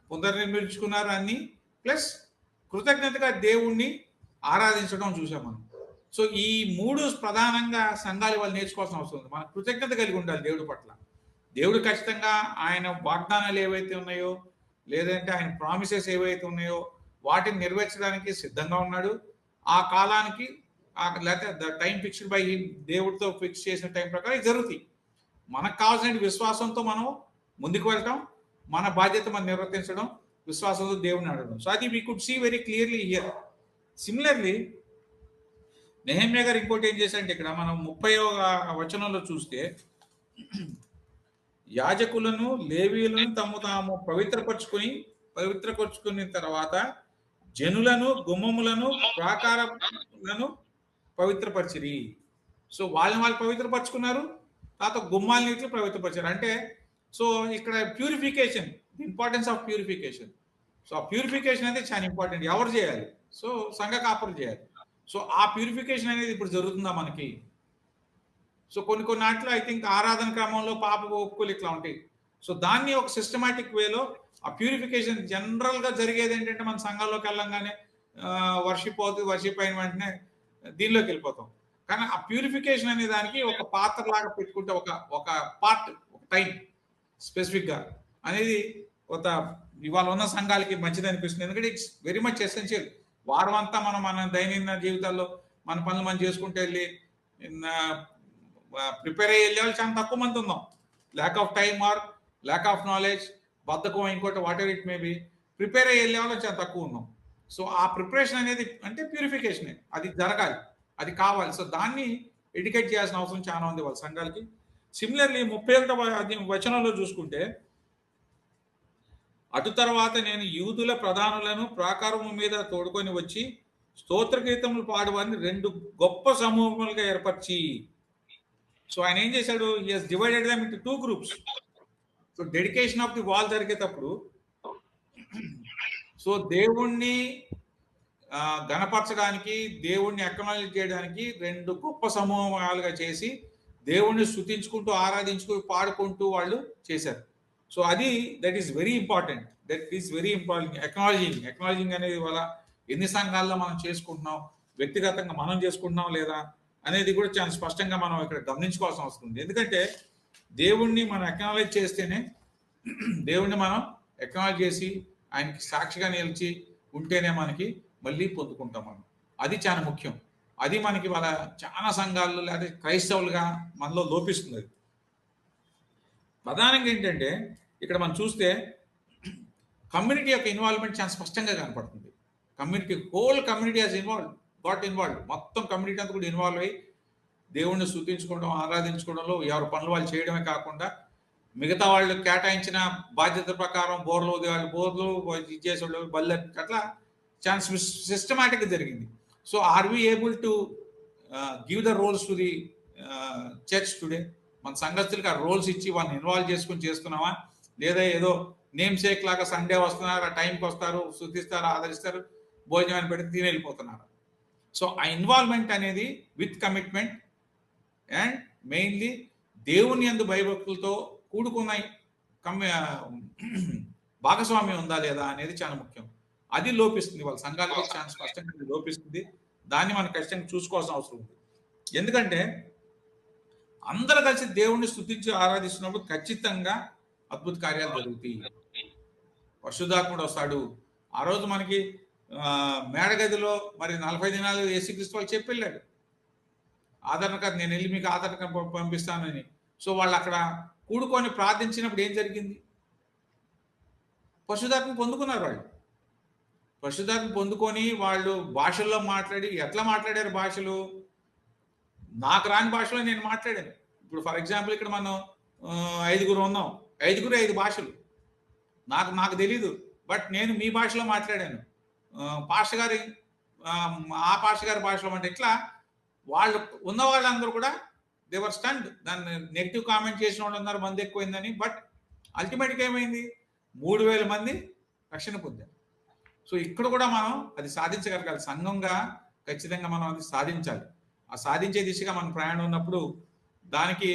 పునర్నిర్మించుకున్నారు అన్ని, ప్లస్ కృతజ్ఞతగా దేవుణ్ణి ఆరాధించడం చూసాం మనం. సో ఈ 3 ప్రధానంగా సంఘాలు వాళ్ళు నేర్చుకోవాల్సిన అవసరం ఉంది. మన కృతజ్ఞత కలిగి ఉండాలి దేవుడి పట్ల. దేవుడు ఖచ్చితంగా ఆయన వాగ్దానాలు ఏవైతే ఉన్నాయో, లేదంటే ఆయన ప్రామిసెస్ ఏవైతే ఉన్నాయో వాటిని నెరవేర్చడానికి సిద్ధంగా ఉన్నాడు. ఆ కాలానికి లేకపోతే ద టైం ఫిక్స్డ్ బై దేవుడితో ఫిక్స్ చేసిన టైం ప్రకారం జరుగుతాయి. మనకు కావాల్సిన విశ్వాసంతో మనం ముందుకు వెళ్ళటం, మన బాధ్యత మనం నిర్వర్తించడం, విశ్వాసంతో దేవుడిని అడగడం. సో అది we could see very clearly here. Similarly నెహెమ్యా గారు ఇంకోటి ఏం చేశారంటే ఇక్కడ మనం 30వ వచనంలో చూస్తే యాజకులను లేవీయులను తాము పవిత్రపరుచుకుని తర్వాత జనులను, గుమ్మములను, ప్రాకారములను పవిత్రపరిచిరి. సో వాళ్ళు పవిత్రపరచుకున్నారు, తర్వాత గుమ్మాలన్నిటిని పవిత్రపరిచారు. అంటే సో ఇక్కడ purification, importance of purification. So ఆ ప్యూరిఫికేషన్ అనేది చాలా ఇంపార్టెంట్. ఎవరు చేయాలి? సో సంఘ కాపరులు చేయాలి. సో ఆ ప్యూరిఫికేషన్ అనేది ఇప్పుడు జరుగుతుందా మనకి? సో కొన్ని నాట్లో ఐ థింక్ ఆరాధన క్రమంలో పాప ఒప్పుకోలు ఇట్లా ఉంటాయి. సో దాన్ని ఒక సిస్టమాటిక్ వేలో ఆ ప్యూరిఫికేషన్ జనరల్గా జరిగేది ఏంటంటే మన సంఘాల్లోకి వెళ్ళంగానే వర్షిప్ అవుతుంది, వర్షిప్ అయిన వెంటనే దీనిలోకి వెళ్ళిపోతాం. కానీ ఆ ప్యూరిఫికేషన్ అనే దానికి ఒక పాత్ర లాగా పెట్టుకుంటే ఒక పార్ట్, ఒక టైం స్పెసిఫిక్గా అనేది ఇవాళ ఉన్న సంఘాలకి మంచిది అనిపిస్తుంది. ఎందుకంటే ఇట్స్ వెరీ మచ్ ఎసెన్షియల్. వారం అంతా మన దైనందిన జీవితాల్లో మన పనులు మనం చేసుకుంటూ వెళ్ళి ప్రిపేర్ అయ్యి వెళ్ళే వాళ్ళు చాలా తక్కువ మంది ఉన్నాం. Lack of time or lack of knowledge, బద్ధకం, ఇంకోటి whatever it may be, prepare అయ్యి వెళ్ళే వాళ్ళు చాలా తక్కువ ఉన్నాం. సో ఆ ప్రిపరేషన్ అనేది అంటే ప్యూరిఫికేషన్, అది జరగాలి, అది కావాలి. సో దాన్ని ఎడ్యుకేట్ చేయాల్సిన అవసరం చాలా ఉంది వాళ్ళ సంఘాలకి. సిమిలర్లీ 31వ వచనంలో చూసుకుంటే, అటు తర్వాత నేను యూదుల ప్రధానులను ప్రాకారము మీద తోడుకొని వచ్చి స్తోత్ర కీర్తనలు పాడువారిని 2 గొప్ప సమూహములుగా ఏర్పరిచి. సో ఆయన ఏం చేశాడు? He has divided them into 2 groups. So dedication of the wall జరిగేటప్పుడు సో దేవుణ్ణి గణపరచడానికి, దేవుణ్ణి అక్నాలెడ్జ్ చేయడానికి 2 గొప్ప సమూహాలుగా చేసి దేవుణ్ణి స్తుతించుకుంటూ, ఆరాధించుకుంటూ, పాడుకుంటూ వాళ్ళు చేశారు. సో అది that is very important. Acknowledging అనేది వల్ల ఎన్ని సంఘాల్లో మనం చేసుకుంటున్నాం, వ్యక్తిగతంగా మనం చేసుకుంటున్నాం లేదా అనేది కూడా చాలా స్పష్టంగా మనం ఇక్కడ గమనించుకోవాల్సిన అవసరం ఉంది. ఎందుకంటే దేవుణ్ణి మనం అక్నాలెడ్జ్ చేస్తేనే, దేవుణ్ణి మనం అక్నాలెడ్జ్ చేసి ఆయనకి సాక్షిగా నిలిచి ఉంటేనే మనకి మళ్ళీ పొందుకుంటాం మనం. అది చాలా ముఖ్యం. అది మనకి వాళ్ళ చాలా సంఘాల్లో లేదా క్రైస్తవులుగా మనలో లోపిస్తుంది. అది ప్రధానంగా ఏంటంటే ఇక్కడ మనం చూస్తే కమ్యూనిటీ యొక్క ఇన్వాల్వ్మెంట్ చాలా స్పష్టంగా కనపడుతుంది. Whole community has involved. మొత్తం కమ్యూనిటీ అంతా కూడా ఇన్వాల్వ్ అయ్యి దేవుణ్ణి స్తుతించుకోవడం, ఆరాధించుకోవడంలో ఎవరి పనులు వాళ్ళు చేయడమే కాకుండా మిగతా వాళ్ళు కేటాయించిన బాధ్యత ప్రకారం బోర్లు చేసేవాళ్ళు, బల్ల, అట్లా చాలా సిస్టమాటిక్గా జరిగింది. So are we able to give the roles to the church today? మన సంఘస్థులకి ఆ రోల్స్ ఇచ్చి వాళ్ళని ఇన్వాల్వ్ చేసుకుని చేస్తున్నామా, లేదా ఏదో నేమ్ సేక్ లాగా సండే వస్తున్నారు, ఆ టైంకి వస్తారు, స్తుతిస్తారు, ఆదరిస్తారు, భోజనాన్ని పెడితే తిని వెళ్ళిపోతున్నారు? సో ఆ ఇన్వాల్వ్మెంట్ అనేది విత్ కమిట్మెంట్ అండ్ మెయిన్లీ దేవుని యందు భయభక్తులతో కూడుకున్న భాగస్వామ్యం ఉందా లేదా అనేది చాలా ముఖ్యం. అది లోపిస్తుంది వాళ్ళ సంఘాలకి చాలా స్పష్టంగా లోపిస్తుంది. దాన్ని మనం ఖచ్చితంగా చూసుకోవాల్సిన అవసరం ఉంది. ఎందుకంటే అందరూ కలిసి దేవుణ్ణి స్తుతించి ఆరాధిస్తున్నప్పుడు ఖచ్చితంగా అద్భుత కార్యాలు జరుగుతాయి. పరిశుద్ధాత్ముడు వస్తాడు. ఆ రోజు మనకి మేడగదిలో మరి 40 దినాలు యేసుక్రీస్తు వాళ్ళు చెప్పి వెళ్ళాడు, ఆదరణ కార్డు నేను వెళ్ళి మీకు ఆదరణ కార్డు పంపిస్తానని. సో వాళ్ళు అక్కడ కూడుకొని ప్రార్థించినప్పుడు ఏం జరిగింది? పరిశుద్ధాత్మ పొందుకున్నారు వాళ్ళు. పరిశుద్ధాత్మ పొందుకొని వాళ్ళు భాషల్లో మాట్లాడి, ఎట్లా మాట్లాడారు భాషలు? నాకు రాని భాషలో నేను మాట్లాడాను. ఇప్పుడు ఫర్ ఎగ్జాంపుల్ ఇక్కడ మనం 5గురు ఉన్నాం, 5గురు 5 భాషలు. నాకు తెలీదు, బట్ నేను మీ భాషలో మాట్లాడాను. పాస్టర్ గారి ఆ పాస్టర్ గారి భాషలో అంటే ఇట్లా వాళ్ళు ఉన్న వాళ్ళందరూ కూడా దేవర్ స్టండ్. దాన్ని నెగిటివ్ కామెంట్ చేసిన వాళ్ళు ఉన్నారు మంది ఎక్కువైందని, బట్ అల్టిమేట్గా ఏమైంది? 3000 మంది రక్షణ పొందారు. సో ఇక్కడ కూడా మనం అది సాధించగలగాలి. సంఘంగా ఖచ్చితంగా మనం అది సాధించాలి. ఆ సాధించే దిశగా మన ప్రయాణం ఉన్నప్పుడు దానికి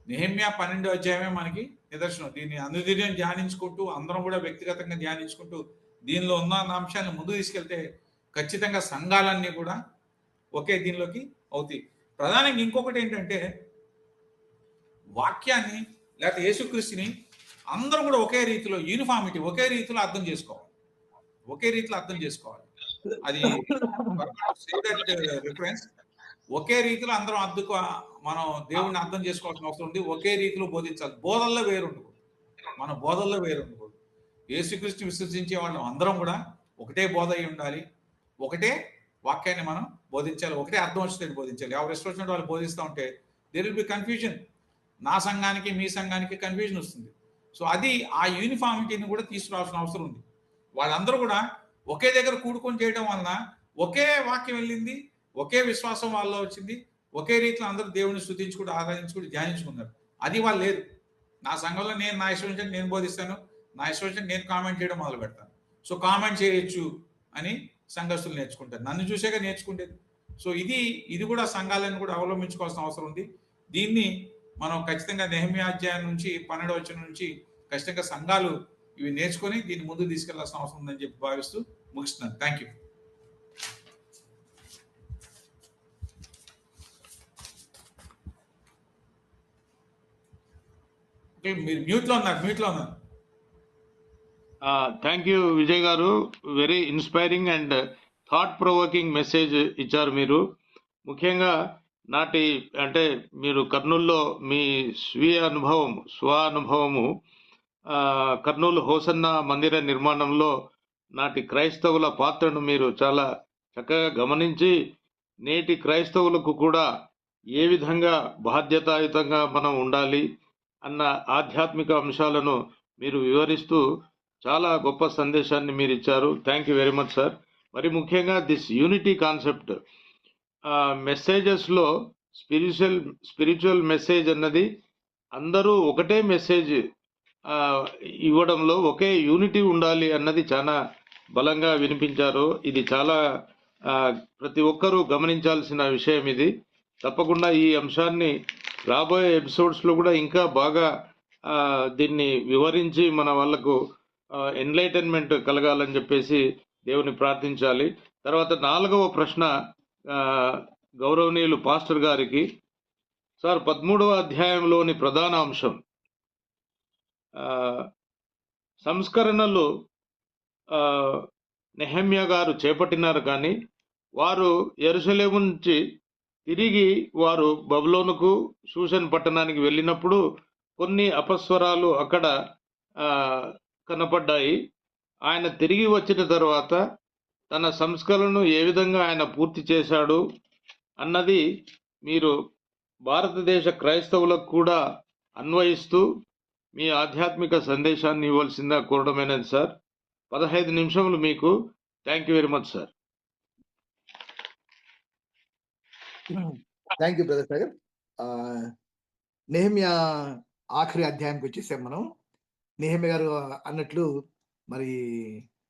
నెహెమ్యా 12వ అధ్యాయమే మనకి నిదర్శనం. దీన్ని అనుదినం ధ్యానించుకుంటూ అందరం కూడా వ్యక్తిగతంగా ధ్యానించుకుంటూ దీనిలో ఉన్న అంశాలను ముందుకు తీసుకెళ్తే ఖచ్చితంగా సంఘాలన్నీ కూడా ఒకే దీనిలోకి అవుతాయి. ప్రధానంగా ఇంకొకటి ఏంటంటే వాక్యాన్ని లేకపోతే యేసుక్రీస్తుని అందరం కూడా ఒకే రీతిలో యూనిఫామిటీ, ఒకే రీతిలో అర్థం చేసుకోవాలి. ఒకే రీతిలో అర్థం చేసుకోవాలి. అది రిఫరెన్స్. ఒకే రీతిలో అందరం మనం దేవుణ్ణి అర్థం చేసుకోవాల్సిన అవసరం ఉంది. ఒకే రీతిలో బోధించాలి. బోధల్లో వేరుండకూడదు. మన బోధల్లో వేరుండకూడదు. యేసుక్రీస్తు విశ్వసించే వాళ్ళం అందరం కూడా ఒకటే బోధ అయి ఉండాలి. ఒకటే వాక్యాన్ని మనం బోధించాలి. ఒకటే అర్థం వచ్చేది బోధించాలి. ఎవరు ఇష్టం వచ్చినట్టు వాళ్ళు బోధిస్తూ ఉంటే దేర్ విల్ బి కన్ఫ్యూజన్. నా సంఘానికి మీ సంఘానికి కన్ఫ్యూజన్ వస్తుంది. సో అది ఆ యూనిఫామిటీని కూడా తీసుకురావాల్సిన అవసరం ఉంది. వాళ్ళందరూ కూడా ఒకే దగ్గర కూడుకొని చేయడం వలన ఒకే వాక్యం వెళ్ళింది, ఒకే విశ్వాసం వాళ్ళలో వచ్చింది, ఒకే రీతిలో అందరూ దేవుని స్తుతించుకుంటూ ఆరాధించుకుంటూ ధ్యానించుకున్నారు. అది వాళ్ళు లేదు. నా సంఘంలో నేను నా ఇష్టం వచ్చినట్టు నేను బోధిస్తాను, నా ఇష్టం వచ్చినట్టు నేను కామెంట్ చేయడం మొదలు పెడతాను. సో కామెంట్ చేయొచ్చు అని సంఘస్థులు నేర్చుకుంటారు. నన్ను చూసాక నేర్చుకుంటేది. సో ఇది కూడా సంఘాలను కూడా అవలంబించుకోవాల్సిన అవసరం ఉంది. దీన్ని మనం ఖచ్చితంగా నెహెమ్యా అధ్యాయం నుంచి 12వ వచనం నుంచి ఖచ్చితంగా సంఘాలు ఇవి నేర్చుకొని దీన్ని ముందుకు తీసుకెళ్లాల్సిన అవసరం ఉందని చెప్పి భావిస్తూ ముగిస్తున్నాను. Thank you. మీరు మ్యూట్లో ఉన్నారు. థ్యాంక్ యూ విజయ్ గారు. Very inspiring and thought provoking message ఇచ్చారు మీరు. ముఖ్యంగా అంటే మీరు కర్నూలులో మీ స్వ అనుభవము కర్నూలు హోసన్న మందిర నిర్మాణంలో నాటి క్రైస్తవుల పాత్రను మీరు చాలా చక్కగా గమనించి నేటి క్రైస్తవులకు కూడా ఏ విధంగా బాధ్యతాయుతంగా మనం ఉండాలి అన్న ఆధ్యాత్మిక అంశాలను మీరు వివరిస్తూ చాలా గొప్ప సందేశాన్ని మీరు ఇచ్చారు. Thank you very much sir. మరి ముఖ్యంగా దిస్ యూనిటీ కాన్సెప్ట్ మెసేజెస్లో స్పిరిచువల్ మెసేజ్ అన్నది అందరూ ఒకటే మెసేజ్ ఇవ్వడంలో ఒకే యూనిటీ ఉండాలి అన్నది చాలా బలంగా వినిపించారు. ఇది చాలా ప్రతి ఒక్కరూ గమనించాల్సిన విషయం. ఇది తప్పకుండా ఈ అంశాన్ని రాబోయే ఎపిసోడ్స్లో కూడా ఇంకా బాగా దీన్ని వివరించి మన వాళ్ళకు ఎన్లైటన్మెంట్ కలగాలని చెప్పేసి దేవుని ప్రార్థించాలి. తర్వాత 4వ ప్రశ్న గౌరవనీయులు పాస్టర్ గారికి. సార్, 13వ అధ్యాయంలోని ప్రధాన అంశం సంస్కరణలు నెహెమ్యా గారు చేపట్టినారు, కానీ వారు యెరూషలేము నుంచి తిరిగి వారు బబులోనుకు షూషన్ పట్టణానికి వెళ్ళినప్పుడు కొన్ని అపస్వరాలు అక్కడ కనపడ్డాయి. ఆయన తిరిగి వచ్చిన తర్వాత తన సంస్కరణను ఏ విధంగా ఆయన పూర్తి చేశాడు అన్నది మీరు భారతదేశ క్రైస్తవులకు కూడా అన్వయిస్తూ మీ ఆధ్యాత్మిక సందేశాన్ని ఇవ్వాల్సిందిగా కోరడమైనది సార్. 15 నిమిషములు మీకు. Thank you very much sir. Thank you brother Sagar. Nehemiah ఆఖరి అధ్యాయానికి వచ్చేసాం మనం. నెహెమ్యా గారు అన్నట్లు మరి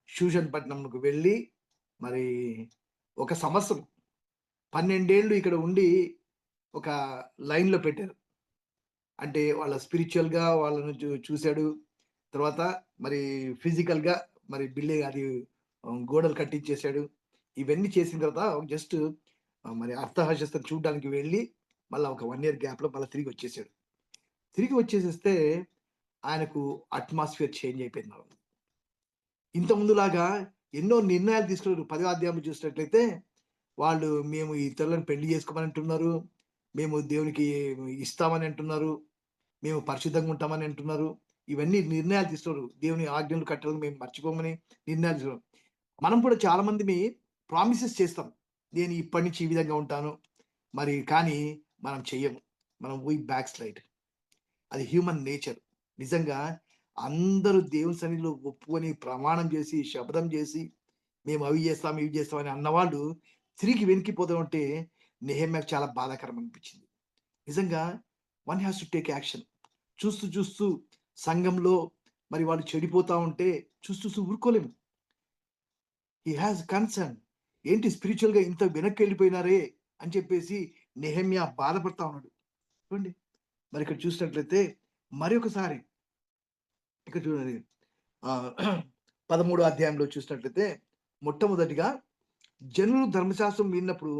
షూషన్ పట్టణంకు వెళ్ళి మరి ఒక సంవత్సరం 12 ఏళ్ళు ఇక్కడ ఉండి ఒక లైన్లో పెట్టారు. అంటే వాళ్ళ స్పిరిచువల్గా వాళ్ళను చూశాడు. తర్వాత మరి ఫిజికల్గా మరి బిల్డింగ్ అది గోడలు కట్టించేశాడు. ఇవన్నీ చేసిన తర్వాత జస్ట్ మరి అర్థశాస్త్రం చూడడానికి వెళ్ళి మళ్ళీ ఒక 1 ఇయర్ గ్యాప్లో మళ్ళీ తిరిగి వచ్చేసాడు. తిరిగి వచ్చేసేస్తే ఆయనకు అట్మాస్ఫియర్ చేంజ్ అయిపోయింది. మనం ఇంత ముందులాగా ఎన్నో నిర్ణయాలు తీసుకున్నారు. 10వ అధ్యాయంలో చూసినట్లయితే వాళ్ళు మేము ఇతరులను పెళ్లి చేసుకోమని అంటున్నారు, మేము దేవునికి ఇస్తామని అంటున్నారు, మేము పరిశుద్ధంగా ఉంటామని అంటున్నారు. ఇవన్నీ నిర్ణయాలు తీసుకున్నారు. దేవుని ఆజ్ఞలు కట్టలను మేము మర్చిపోమని నిర్ణయాలు తీసుకున్నారు. మనం కూడా చాలా మంది ప్రామిసెస్ చేస్తాం, నేను ఇప్పటి నుంచి ఈ విధంగా ఉంటాను, మరి కానీ మనం చెయ్యము. మనం బ్యాక్ స్లైడ్. అది హ్యూమన్ నేచర్. నిజంగా అందరూ దేవుని సన్నిధిలో ఒప్పుకొని ప్రమాణం చేసి శపథం చేసి మేము అవి చేస్తాం ఇవి చేస్తామని అన్నవాళ్ళు తిరిగి వెనక్కిపోతూ ఉంటే నెహెమ్యాకు చాలా బాధాకరం అనిపించింది. నిజంగా one has to take action. చూస్తూ చూస్తూ సంఘంలో మరి వాళ్ళు చెడిపోతా ఉంటే చూస్తూ చూస్తూ ఊరుకోలేము. He has concern. ఏంటి స్పిరిచువల్ గా ఇంత వెనక్కి వెళ్ళిపోయినారే అని చెప్పేసి నెహెమ్యా బాధపడతా ఉన్నాడు. చూడండి మరి ఇక్కడ చూసినట్లయితే మరొకసారి ఇక్కడ చూడండి 13వ అధ్యాయంలో చూసినట్లయితే మొట్టమొదటిగా జనులు ధర్మశాస్త్రం విన్నప్పుడు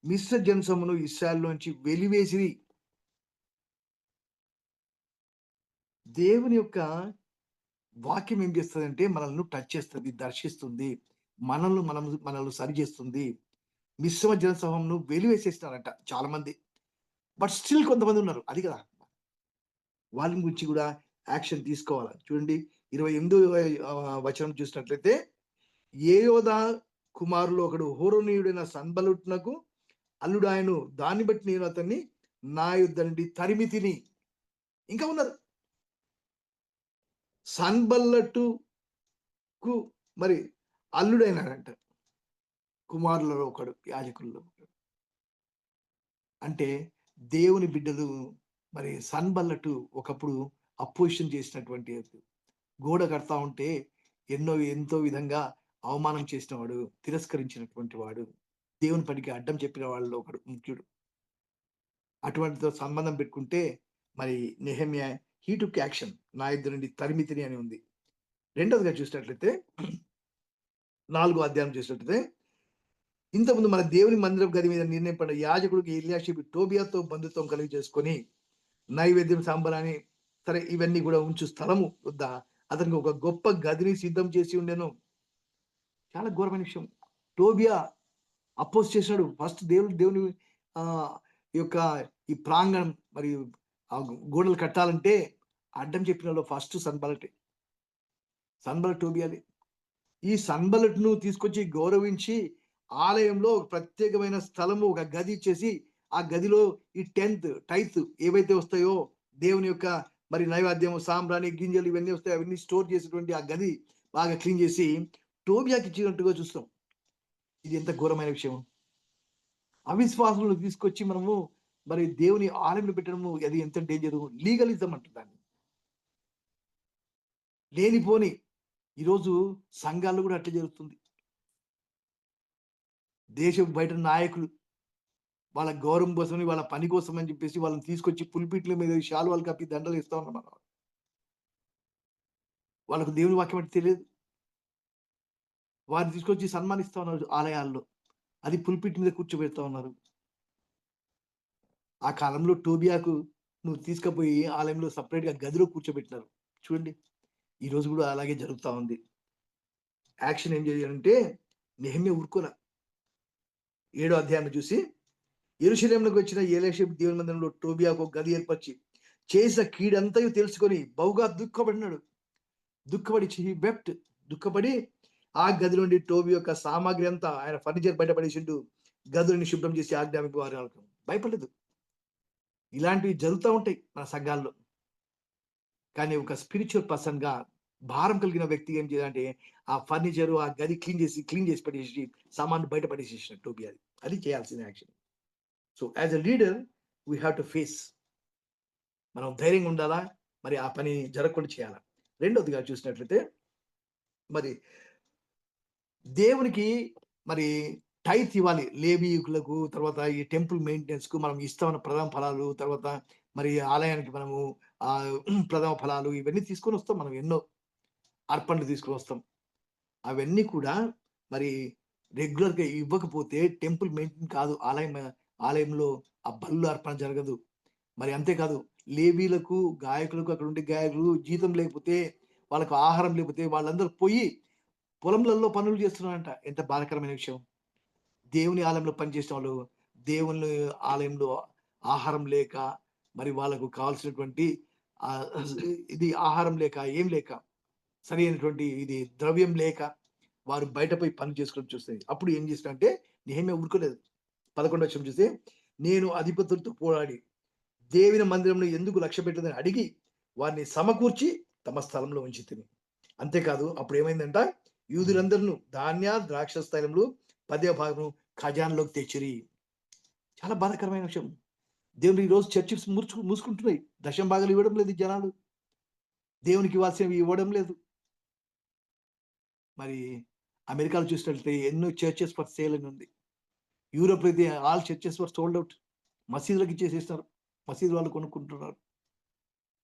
మిశ్ర జనసమును ఇశ్రాయేలులోంచి వెలివేసిరి. దేవుని యొక్క వాక్యం ఏం చేస్తుందంటే మనల్ని టచ్ చేస్తుంది, దర్శిస్తుంది, మనల్ని సరి చేస్తుంది. మిశ్రమ జనసమూహంను వెలివేసేస్తారంట చాలా మంది. బట్ స్టిల్ కొంతమంది ఉన్నారు. అది కదా వాళ్ళ గురించి కూడా యాక్షన్ తీసుకోవాలి. చూడండి 28వ వచనం చూసినట్లయితే యోదా కుమారులు ఒకడు హోరోనీయుడైన సన్బలుట్నకు అల్లుడు ఆయను, దాన్ని బట్టి నేను అతన్ని నా యుద్ధ నుండి తరిమి తిని. ఇంకా ఉన్నారు. సన్బల్లటుకు మరి అల్లుడైనాడంట, కుమారులలో ఒకడు, యాజకుల్లో. అంటే దేవుని బిడ్డలు మరి సన్బల్లటు ఒకప్పుడు అపోజిషన్ చేసినటువంటి గోడ కడతా ఉంటే ఎంతో విధంగా అవమానం చేసిన వాడు, తిరస్కరించినటువంటి వాడు, దేవుని పనికి అడ్డం చెప్పిన వాళ్ళలో ఒకడు ముఖ్యుడు. అటువంటితో సంబంధం పెట్టుకుంటే మరి నెహెమ్యా హీ టుక్ యాక్షన్. నా ఇద్దరు నుండి తరిమితిని అని ఉంది. రెండవదిగా చూసినట్లయితే 4వ అధ్యాయం చూసినట్లయితే ఇంతకుముందు మన దేవుని మందిరం గది మీద నిర్ణయం పడిన యాజకుడికి ఎల్యాషీబు టోబియాతో బంధుత్వం కలిగి చేసుకొని నైవేద్యం సాంబరాన్ని సరే ఇవన్నీ కూడా ఉంచు స్థలము వద్ద అతనికి ఒక గొప్ప గదిని సిద్ధం చేసి ఉండెను. చాలా ఘోరమైన విషయం. టోబియా అపోజ్ చేసినాడు. ఫస్ట్ దేవుని యొక్క ఈ ప్రాంగణం మరియు ఆ గోడలు కట్టాలంటే అడ్డం చెప్పిన ఫస్ట్ సన్బలట్ టోబియాది. ఈ సన్బలట్ను తీసుకొచ్చి గౌరవించి ఆలయంలో ప్రత్యేకమైన స్థలము, ఒక గది ఇచ్చేసి ఆ గదిలో ఈ టైత్ ఏవైతే వస్తాయో దేవుని యొక్క మరి నైవేద్యము, సాంబ్రాణి, గింజలు ఇవన్నీ వస్తాయి, అవన్నీ స్టోర్ చేసేటువంటి ఆ గది బాగా క్లీన్ చేసి టోబియాకి ఇచ్చినట్టుగా చూస్తాం. ఇది ఎంత ఘోరమైన విషయం. అవిశ్వాసులను తీసుకొచ్చి మనము మరి దేవుని ఆలయంలో పెట్టడము అది ఎంత డేంజరు. లీగలిజం అంటుందాన్ని. లేనిపోని ఈరోజు సంఘాల్లో కూడా అట్లా జరుగుతుంది. దేశం బయట నాయకులు వాళ్ళ గౌరవం కోసమని, వాళ్ళ పని కోసం అని చెప్పేసి వాళ్ళని తీసుకొచ్చి పులిపిట్ల మీద శాలువాలు కప్పి దండలు ఇస్తా ఉన్నాం. మనం వాళ్ళకు దేవుని వాక్యం అంటే తెలియదు. వారిని తీసుకొచ్చి సన్మానిస్తా ఉన్నారు ఆలయాల్లో. అది పులిపిట్ మీద కూర్చోబెడతా ఉన్నారు. ఆ కాలంలో టోబియాకు నువ్వు తీసుకుపోయి ఆలయంలో సపరేట్గా గదిలో కూర్చోబెట్టినారు. చూడండి ఈరోజు కూడా అలాగే జరుగుతూ ఉంది. యాక్షన్ ఏం చేయాలంటే నెహెమ్యా ఊరుకోల. 7వ అధ్యాయం చూసి యెరూషలేమునకు వచ్చిన ఎలీషా దేవుని మందిరంలో టోబియాకు ఒక గది ఏర్పరిచి చేసిన కీడంతయు తెలుసుకొని బహుగా దుఃఖపడినాడు. దుఃఖపడి ఆ గది నుండి టోబి యొక్క సామాగ్రి అంతా, ఆయన ఫర్నిచర్ బయటపడేసిండు. గదులని శుభ్రం చేసి ఆజ్ఞాపింపు వారు భయపడలేదు. ఇలాంటివి జరుగుతూ ఉంటాయి మన సంఘాల్లో. కానీ ఒక స్పిరిచువల్ పర్సన్ గా భారం కలిగిన వ్యక్తి ఏం చేయాలంటే ఆ ఫర్నిచర్, ఆ గది క్లీన్ చేసి పడేసి సామాన్లు బయట పడేసేసిన టోబి. అది చేయాల్సిన action. So as a leader we have to face. మనం ధైర్యంగా ఉండాలా, మరి ఆ పని జరగకుండా చేయాలా. రెండవదిగా చూసినట్లయితే మరి దేవునికి మరి టైత్ ఇవ్వాలి. లేవీయులకు, తర్వాత ఈ టెంపుల్ మెయింటెనెన్స్ కు మనం ఇస్తామన్న ప్రథమ ఫలాలు, తర్వాత మరి ఆలయానికి మనము ఆ ప్రథమ ఫలాలు ఇవన్నీ తీసుకొని వస్తాం. మనం ఎన్నో అర్పణలు తీసుకొని వస్తాం. అవన్నీ కూడా మరి రెగ్యులర్ గా ఇవ్వకపోతే టెంపుల్ మెయింటైన్ కాదు, ఆలయంలో ఆ బలుల అర్పణ జరగదు. మరి అంతేకాదు, లేవీలకు, గాయకులకు, అక్కడ ఉండే గాయకులు జీతం లేకపోతే, వాళ్ళకు ఆహారం లేకపోతే వాళ్ళందరూ పోయి పొలంలలో పనులు చేస్తున్నారంట. ఎంత బాధాకరమైన విషయం. దేవుని ఆలయంలో పనిచేసిన వాళ్ళు దేవుని ఆలయంలో ఆహారం లేక, మరి వాళ్ళకు కావాల్సినటువంటి ఆ, ఇది ఆహారం లేక, ఏం లేక, సరైనటువంటి ఇది ద్రవ్యం లేక వారు బయట పోయి పని చేసుకొని చూస్తాయి. అప్పుడు ఏం చేసినంటే నెహెమ్యా ఊరుకోలేదు. 11వ వచనం చూస్తే, నేను అధిపతులతో పోరాడి దేవుని మందిరంలో ఎందుకు లక్ష్య పెట్టదని అడిగి వారిని సమకూర్చి తమ స్థలంలో ఉంచితిని. అంతేకాదు, అప్పుడు ఏమైందంట, యూదులందరూ ధాన్య ద్రాక్ష స్థలంలో 10వ భాగం ఖజాన్లోకి తెచ్చిరి. చాలా బాధాకరమైన విషయం. దేవుడు ఈ రోజు చర్చిస్ మూసుకుంటున్నాయి. దశం భాగాలు ఇవ్వడం లేదు జనాలు, దేవునికి ఇవ్వాల్సినవి ఇవ్వడం లేదు. మరి అమెరికాలో చూసినట్లయితే ఎన్నో చర్చెస్ ఫర్ సేల్ అని ఉంది. యూరోప్ అయితే all churches for sold out. మసీదులకు ఇచ్చేసేస్తున్నారు, మసీదు వాళ్ళు కొనుక్కుంటున్నారు.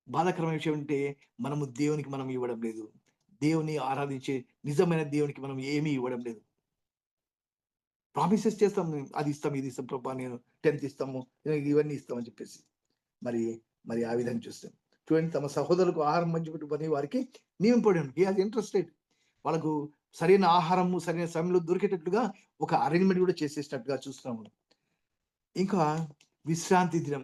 బాధాకరమైన విషయం అంటే మనము దేవునికి మనం ఇవ్వడం లేదు. దేవుని ఆరాధించే నిజమైన దేవునికి మనం ఏమీ ఇవ్వడం లేదు. ప్రామిసెస్ చేస్తాం, అది ఇస్తాం, ఇది ఇస్తాం ప్రభా, నేను 10th ఇస్తాము, ఇవన్నీ ఇస్తామని చెప్పేసి. మరి మరి ఆ విధంగా చూస్తాం. చూడండి, తమ సహోదరులకు ఆహారం పంచిపెట్టు పని వారికి నియమింపడం. He has interested. వాళ్ళకు సరైన ఆహారము సరైన సమయంలో దొరికేటట్లుగా ఒక అరేంజ్మెంట్ కూడా చేసేసినట్టుగా చూస్తున్నాము. ఇంకా విశ్రాంతి దినం.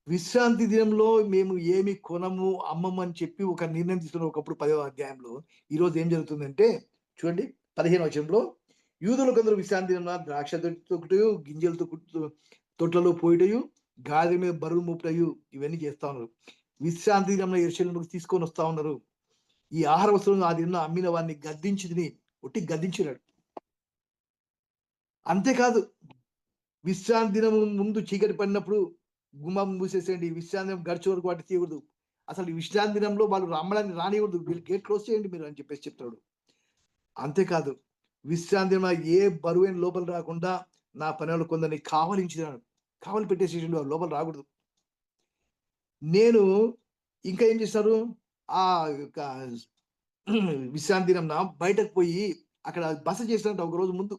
విశ్రాంతి దినంలో మేము ఏమి కొనము, అమ్మము అని చెప్పి ఒక నిర్ణయం తీసుకున్న ఒకప్పుడు 10వ అధ్యాయంలో. ఈరోజు ఏం జరుగుతుందంటే చూడండి, 15వ వచనంలో, యూదులు కొందరు విశ్రాంతి దినం ద్రాక్ష తొక్కుటయు, గింజలు తొట్లలో పోయిటయు, గాది మీద బరువులు మోపుటయు, ఇవన్నీ చేస్తా ఉన్నారు. విశ్రాంతి దినంలో యెరూషలేముకు తీసుకొని వస్తా ఉన్నారు. ఈ ఆహార వస్తువులను ఆ దినంలో అమ్మిన వారిని గద్దించి తిని ఒట్టి గద్దించినాడు. అంతేకాదు, విశ్రాంతి దినం ముందు చీకటి పడినప్పుడు గుమ్మం మూసేసేయండి, విశ్రాంతి దినం గడిచే వరకు వాటి తీయకూడదు, అసలు విశ్రాంతి దినంలో వాళ్ళు అమ్మడానికి రానివ్వద్దు, గేట్ క్లోజ్ చేయండి మీరు అని చెప్పేసి చెప్తాడు. అంతేకాదు, విశ్రాంతి దినం ఏ బరువైన లోపల రాకుండా నా పనులు కొందరిని కావలించినాడు, కావలి పెట్టేసేసి లోపల రాకూడదు. నేను ఇంకా ఏం చేస్తారు, ఆ విశ్రాంతి దినం బయటకు పోయి అక్కడ బస చేసినట్టు ఒక రోజు ముందు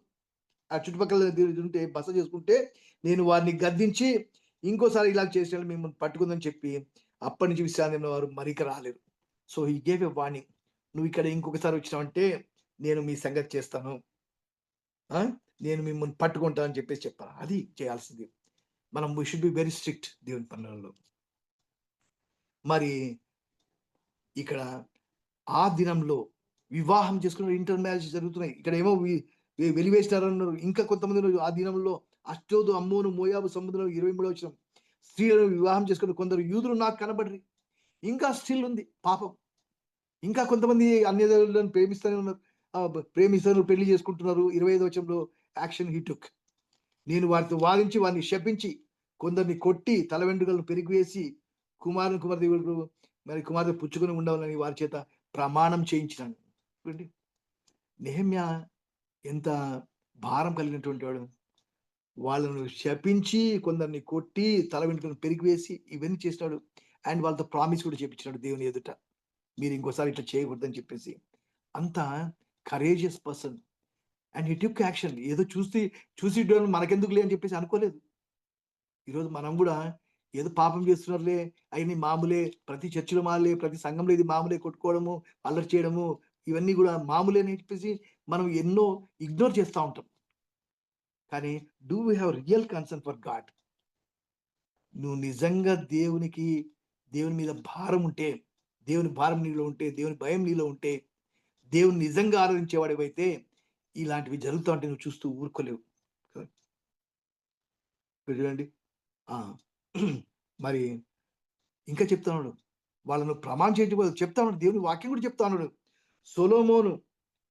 ఆ చుట్టుపక్కల ఉంటే బస చేసుకుంటే, నేను వారిని గద్దించి ఇంకోసారి ఇలా చేసిన మిమ్మల్ని పట్టుకుందని చెప్పి అప్పటి నుంచి విశ్రాంతి వారు మరిక రాలేరు. So he gave a warning, నువ్వు ఇక్కడ ఇంకొకసారి వచ్చినావంటే నేను మీ సంగతి చేస్తాను, నేను మిమ్మల్ని పట్టుకుంటా అని చెప్పేసి చెప్పాలి. అది చేయాల్సింది. మనం we should be very strict దేవుని పనులలో. మరి ఇక్కడ ఆ దినంలో వివాహం చేసుకున్న ఇంటర్ మ్యారేజ్ జరుగుతున్నాయి. ఇక్కడ ఏమో వెలివేసినారన్నారు. ఇంకా కొంతమంది ఆ దినంలో అష్టోదు, అమ్మోను, మోయాబు సముద్రం 23వ వచనం, స్త్రీలను వివాహం చేసుకున్న కొందరు యూదులు నాకు కనబడరు. ఇంకా స్టిల్ ఉంది పాపం. ఇంకా కొంతమంది అన్యదేవులను ప్రేమిస్తూనే ఉన్నారు, ప్రేమిస్తారు, పెళ్లి చేసుకుంటున్నారు. 25వ వచనంలో యాక్షన్ హీ టుక్. నేను వారితో వాదించి వారిని శపించి కొందరిని కొట్టి తల వెంట్రుకలను పెరిగివేసి కుమార్తె మరి కుమార్తె పుచ్చుకొని ఉండవాలని వారి చేత ప్రమాణం చేయించినాను. నెహెమ్యా ఎంత భారం కలిగినటువంటి వాడు. వాళ్ళను శపించి కొందరిని కొట్టి తల వెంట్రుకలను పెరిగివేసి ఇవన్నీ చేసినాడు. అండ్ వాళ్ళతో ప్రామిస్ కూడా చేపించినాడు దేవుని ఎదుట, మీరు ఇంకోసారి ఇట్లా చేయకూడదని చెప్పేసి. అంత courageous person. And he took action. ఏదో చూసి మనకెందుకులే అని చెప్పేసి అనుకోలేదు. ఈరోజు మనం కూడా ఏదో పాపం చేస్తున్నారులే, అవన్నీ మామూలే, ప్రతి చర్చిలో మామూలే, ప్రతి సంఘంలో ఇది మామూలే, కొట్టుకోవడము, అల్లరి చేయడము, ఇవన్నీ కూడా మామూలే అని చెప్పేసి మనం ఎన్నో ఇగ్నోర్ చేస్తూ ఉంటాం. కానీ do we have real concern for God? నువ్వు నిజంగా దేవుని మీద భారం ఉంటే, దేవుని భారం నీలో ఉంటే, దేవుని భయం నీలో ఉంటే, దేవుని నిజంగా ఆరాధించేవాడివైతే ఇలాంటివి జరుగుతూ ఉంటే నువ్వు చూస్తూ ఊరుకోలేవు. చూడండి, మరి ఇంకా చెప్తా ఉన్నాడు, వాళ్ళను ప్రమాణం చేయడం చెప్తా ఉన్నాడు, దేవుని వాక్యం కూడా చెప్తా ఉన్నాడు. సొలొమోను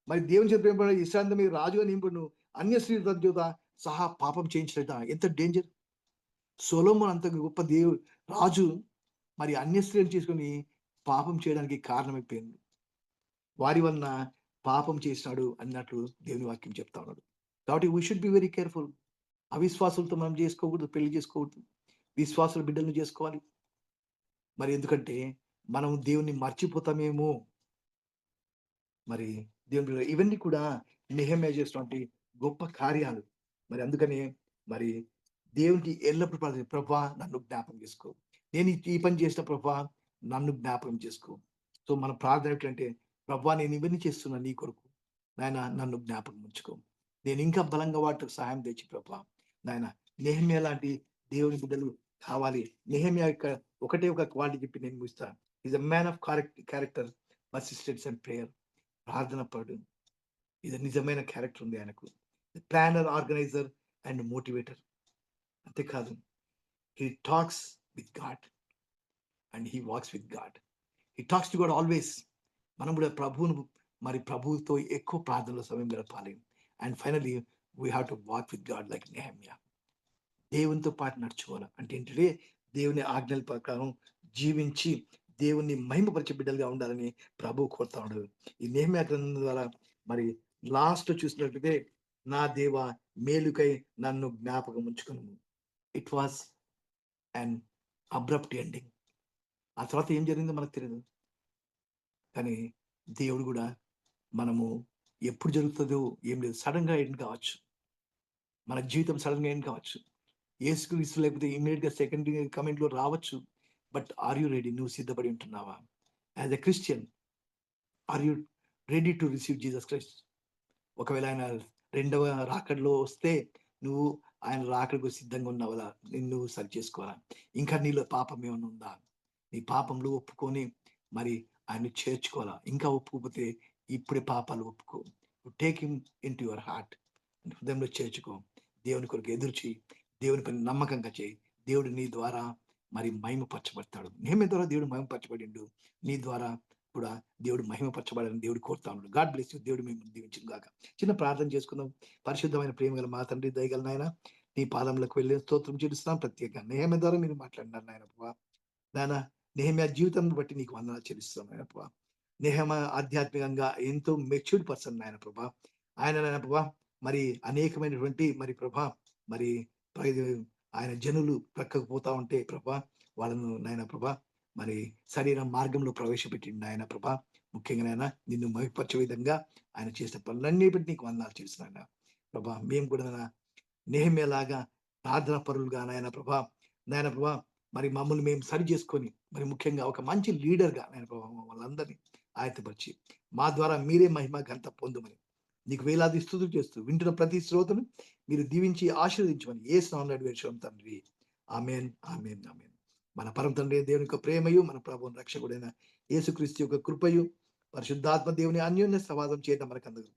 మరి దేవుని చెప్పిన ఇశ్రాంతి మీద రాజుగా నింపుడు అన్య స్త్రీలతో సహా పాపం చేయించినట. ఎంత డేంజర్! సొలొమోను అంత గొప్ప రాజు మరి అన్య స్త్రీలు చేసుకొని పాపం చేయడానికి కారణమైపోయింది. వారి వలన పాపం చేసినాడు అన్నట్లు దేవుని వాక్యం చెప్తా ఉన్నాడు. కాబట్టి we should be very careful. అవిశ్వాసులతో మనం చేసుకోకూడదు, పెళ్లి చేసుకోకూడదు. విశ్వాసుల బిడ్డలను చేసుకోవాలి. మరి ఎందుకంటే మనం దేవుణ్ణి మర్చిపోతామేమో. మరి దేవుని ఇవన్నీ కూడా నెహెమ్యా చేసినటువంటి గొప్ప కార్యాలు. మరి అందుకనే మరి దేవునికి ఎల్లప్పుడు ప్రార్థన, ప్రభా నన్ను జ్ఞాపకం చేసుకో, నేను ఈ పని చేసిన ప్రభా నన్ను జ్ఞాపకం చేసుకో. సో మన ప్రార్థన ఏంటంటే, ప్రభా నేను ఇవన్నీ చేస్తున్నా నీ కొరకు, నాయన నన్ను జ్ఞాపకం ఉంచుకో, నేను ఇంకా బలంగా వాటికి సహాయం తెచ్చి ప్రభా. నాయన నెహెమ్యా లాంటి దేవుని బిడ్డలు కావాలి. నెహెమ్యా యొక్క ఒకటే ఒక క్వాలిటీ చెప్పి నేను ముగిస్తాను. Is a man of character, persistence and prayer. ప్రార్థన పడు, ఇది నిజమైన క్యారెక్టర్ ఉంది ఆయనకు. Planner, organizer and motivator. అంతేకాదు, he talks with God and he walks with God. He talks to God always. మనం కూడా ప్రభువుతో ఎక్కువ ప్రార్థనలో సమయం గడపాలి. And finally we have to walk with God like నెహెమ్యా. దేవునితో పాటు నడుచుకోవాలి అంటే ఏంటంటే, దేవుని ఆజ్ఞల ప్రకారం జీవించి దేవుని మహిమపరిచే బిడ్డలుగా ఉండాలని ప్రభువు కోరుతా ఉండదు. ఈ నెహెమ్యా గ్రంథం ద్వారా మరి లాస్ట్ చూసినట్లయితే, నా దేవ మేలుకై నన్ను జ్ఞాపకం ఉంచుకును. It was and abrupt ending. ఆ తర్వాత ఏం జరిగిందో మనకు తెలియదు, కానీ దేవుడు కూడా మనము ఎప్పుడు జరుగుతుందో ఏం లేదు, సడన్ గా ఎండ్ కావచ్చు, మన జీవితం సడన్ గా ఎండ్ కావచ్చు. యేసుక్రీస్తు లేకపోతే ఇమీడియట్ గా సెకండ్ కమెంట్ లో రావచ్చు. But are you ready? నువ్వు సిద్ధపడి ఉంటున్నావా? As a Christian, are you ready to receive Jesus Christ? ఒకవేళ ఆయన రెండవ రాకడలో వస్తే నువ్వు ఆయన రాకడకు సిద్ధంగా ఉన్నావా? నిన్ను సరి చేసుకోవాలా? ఇంకా నీలో పాపం ఏమైనా ఉందా? నీ పాపంలో ఒప్పుకొని మరి ఆయన చేర్చుకోవాలా? ఇంకా ఒప్పుకోకపోతే ఇప్పుడే పాపాలు ఒప్పుకో. Take him in to your heart, హృదయంలో చేర్చుకో. దేవుని కొరకు ఎదురు చేయి, దేవుని పని నమ్మకంగా చేయి. దేవుడు నీ ద్వారా మరి మహిమపరచబడతాడు. నేమే ద్వారా దేవుడు మహిమపరచబడిండు, నీ ద్వారా కూడా దేవుడు మహిమపరచబడాలని దేవుడు కోరుతా ఉన్నాడు. God bless you. దేవుడు మేము దీవించును గాక. చిన్న ప్రార్థన చేసుకుందాం. పరిశుద్ధమైన ప్రేమ గల మా తండ్రి, దయగల నాయన, నీ పాదములకు వెళ్ళి స్తోత్రం చెల్లిస్తున్నాం. ప్రత్యేకంగా నెహెమ్యా ద్వారా మీరు మాట్లాడినారు నాయన ప్రభా. నాయన నెహెమ్యా జీవితం బట్టి నీకు వందనాలు చెల్లిస్తున్నాం నాయన ప్రభా. నెహెమ్యా ఆధ్యాత్మికంగా ఎంతో మెచ్యూర్డ్ పర్సన్ నాయన ప్రభా. ఆయన నాయన ప్రభా మరి అనేకమైనటువంటి మరి ప్రభా మరి ఆయన జనులు ప్రక్కకు పోతా ఉంటే ప్రభా, వాళ్ళను నాయన ప్రభా మరి శరీర మార్గంలో ప్రవేశపెట్టిండు నాయన ప్రభా. ముఖ్యంగా నాయన నిన్ను మహిపరచే విధంగా ఆయన చేసిన పనులన్నీ బట్టి నీకు వందనాలు చేస్తున్నాయన ప్రభా. మేము కూడా నెహెమ్యా లాగా ప్రార్థన పరులుగా నాయన ప్రభా, నాయన ప్రభా మరి మమ్మల్ని మేము సరి చేసుకొని మరి ముఖ్యంగా ఒక మంచి లీడర్గా నాయన ప్రభా వాళ్ళందరినీ ఆయతపరిచి మా ద్వారా మీరే మహిమ ఘనత పొందుమని నీకు వేలాది స్తుతులు చేస్తూ వింటున్న ప్రతి శ్రోతను మీరు దీవించి ఆశీర్వదించమని యేసు నామములో వేడుచున్నాం తండ్రి. ఆమేన్, ఆమేన్, ఆమేన్. మన పరమ తండ్రి దేవుని యొక్క ప్రేమయు, మన ప్రభువు రక్షకుడైన యేసుక్రీస్తు యొక్క కృపయు, పరిశుద్ధాత్మ దేవుని అన్యోన్య సవాదం చేయడం మనకు అందరూ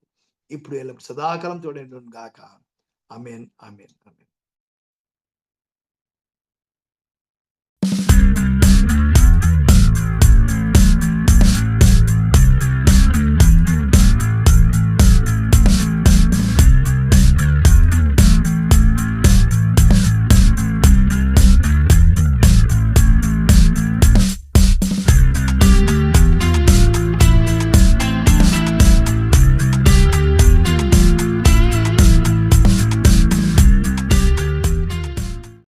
ఇప్పుడు ఎల్లప్పుడు సదాకాలం తోడైన గాక. ఆమేన్, ఆమేన్, ఆమేన్.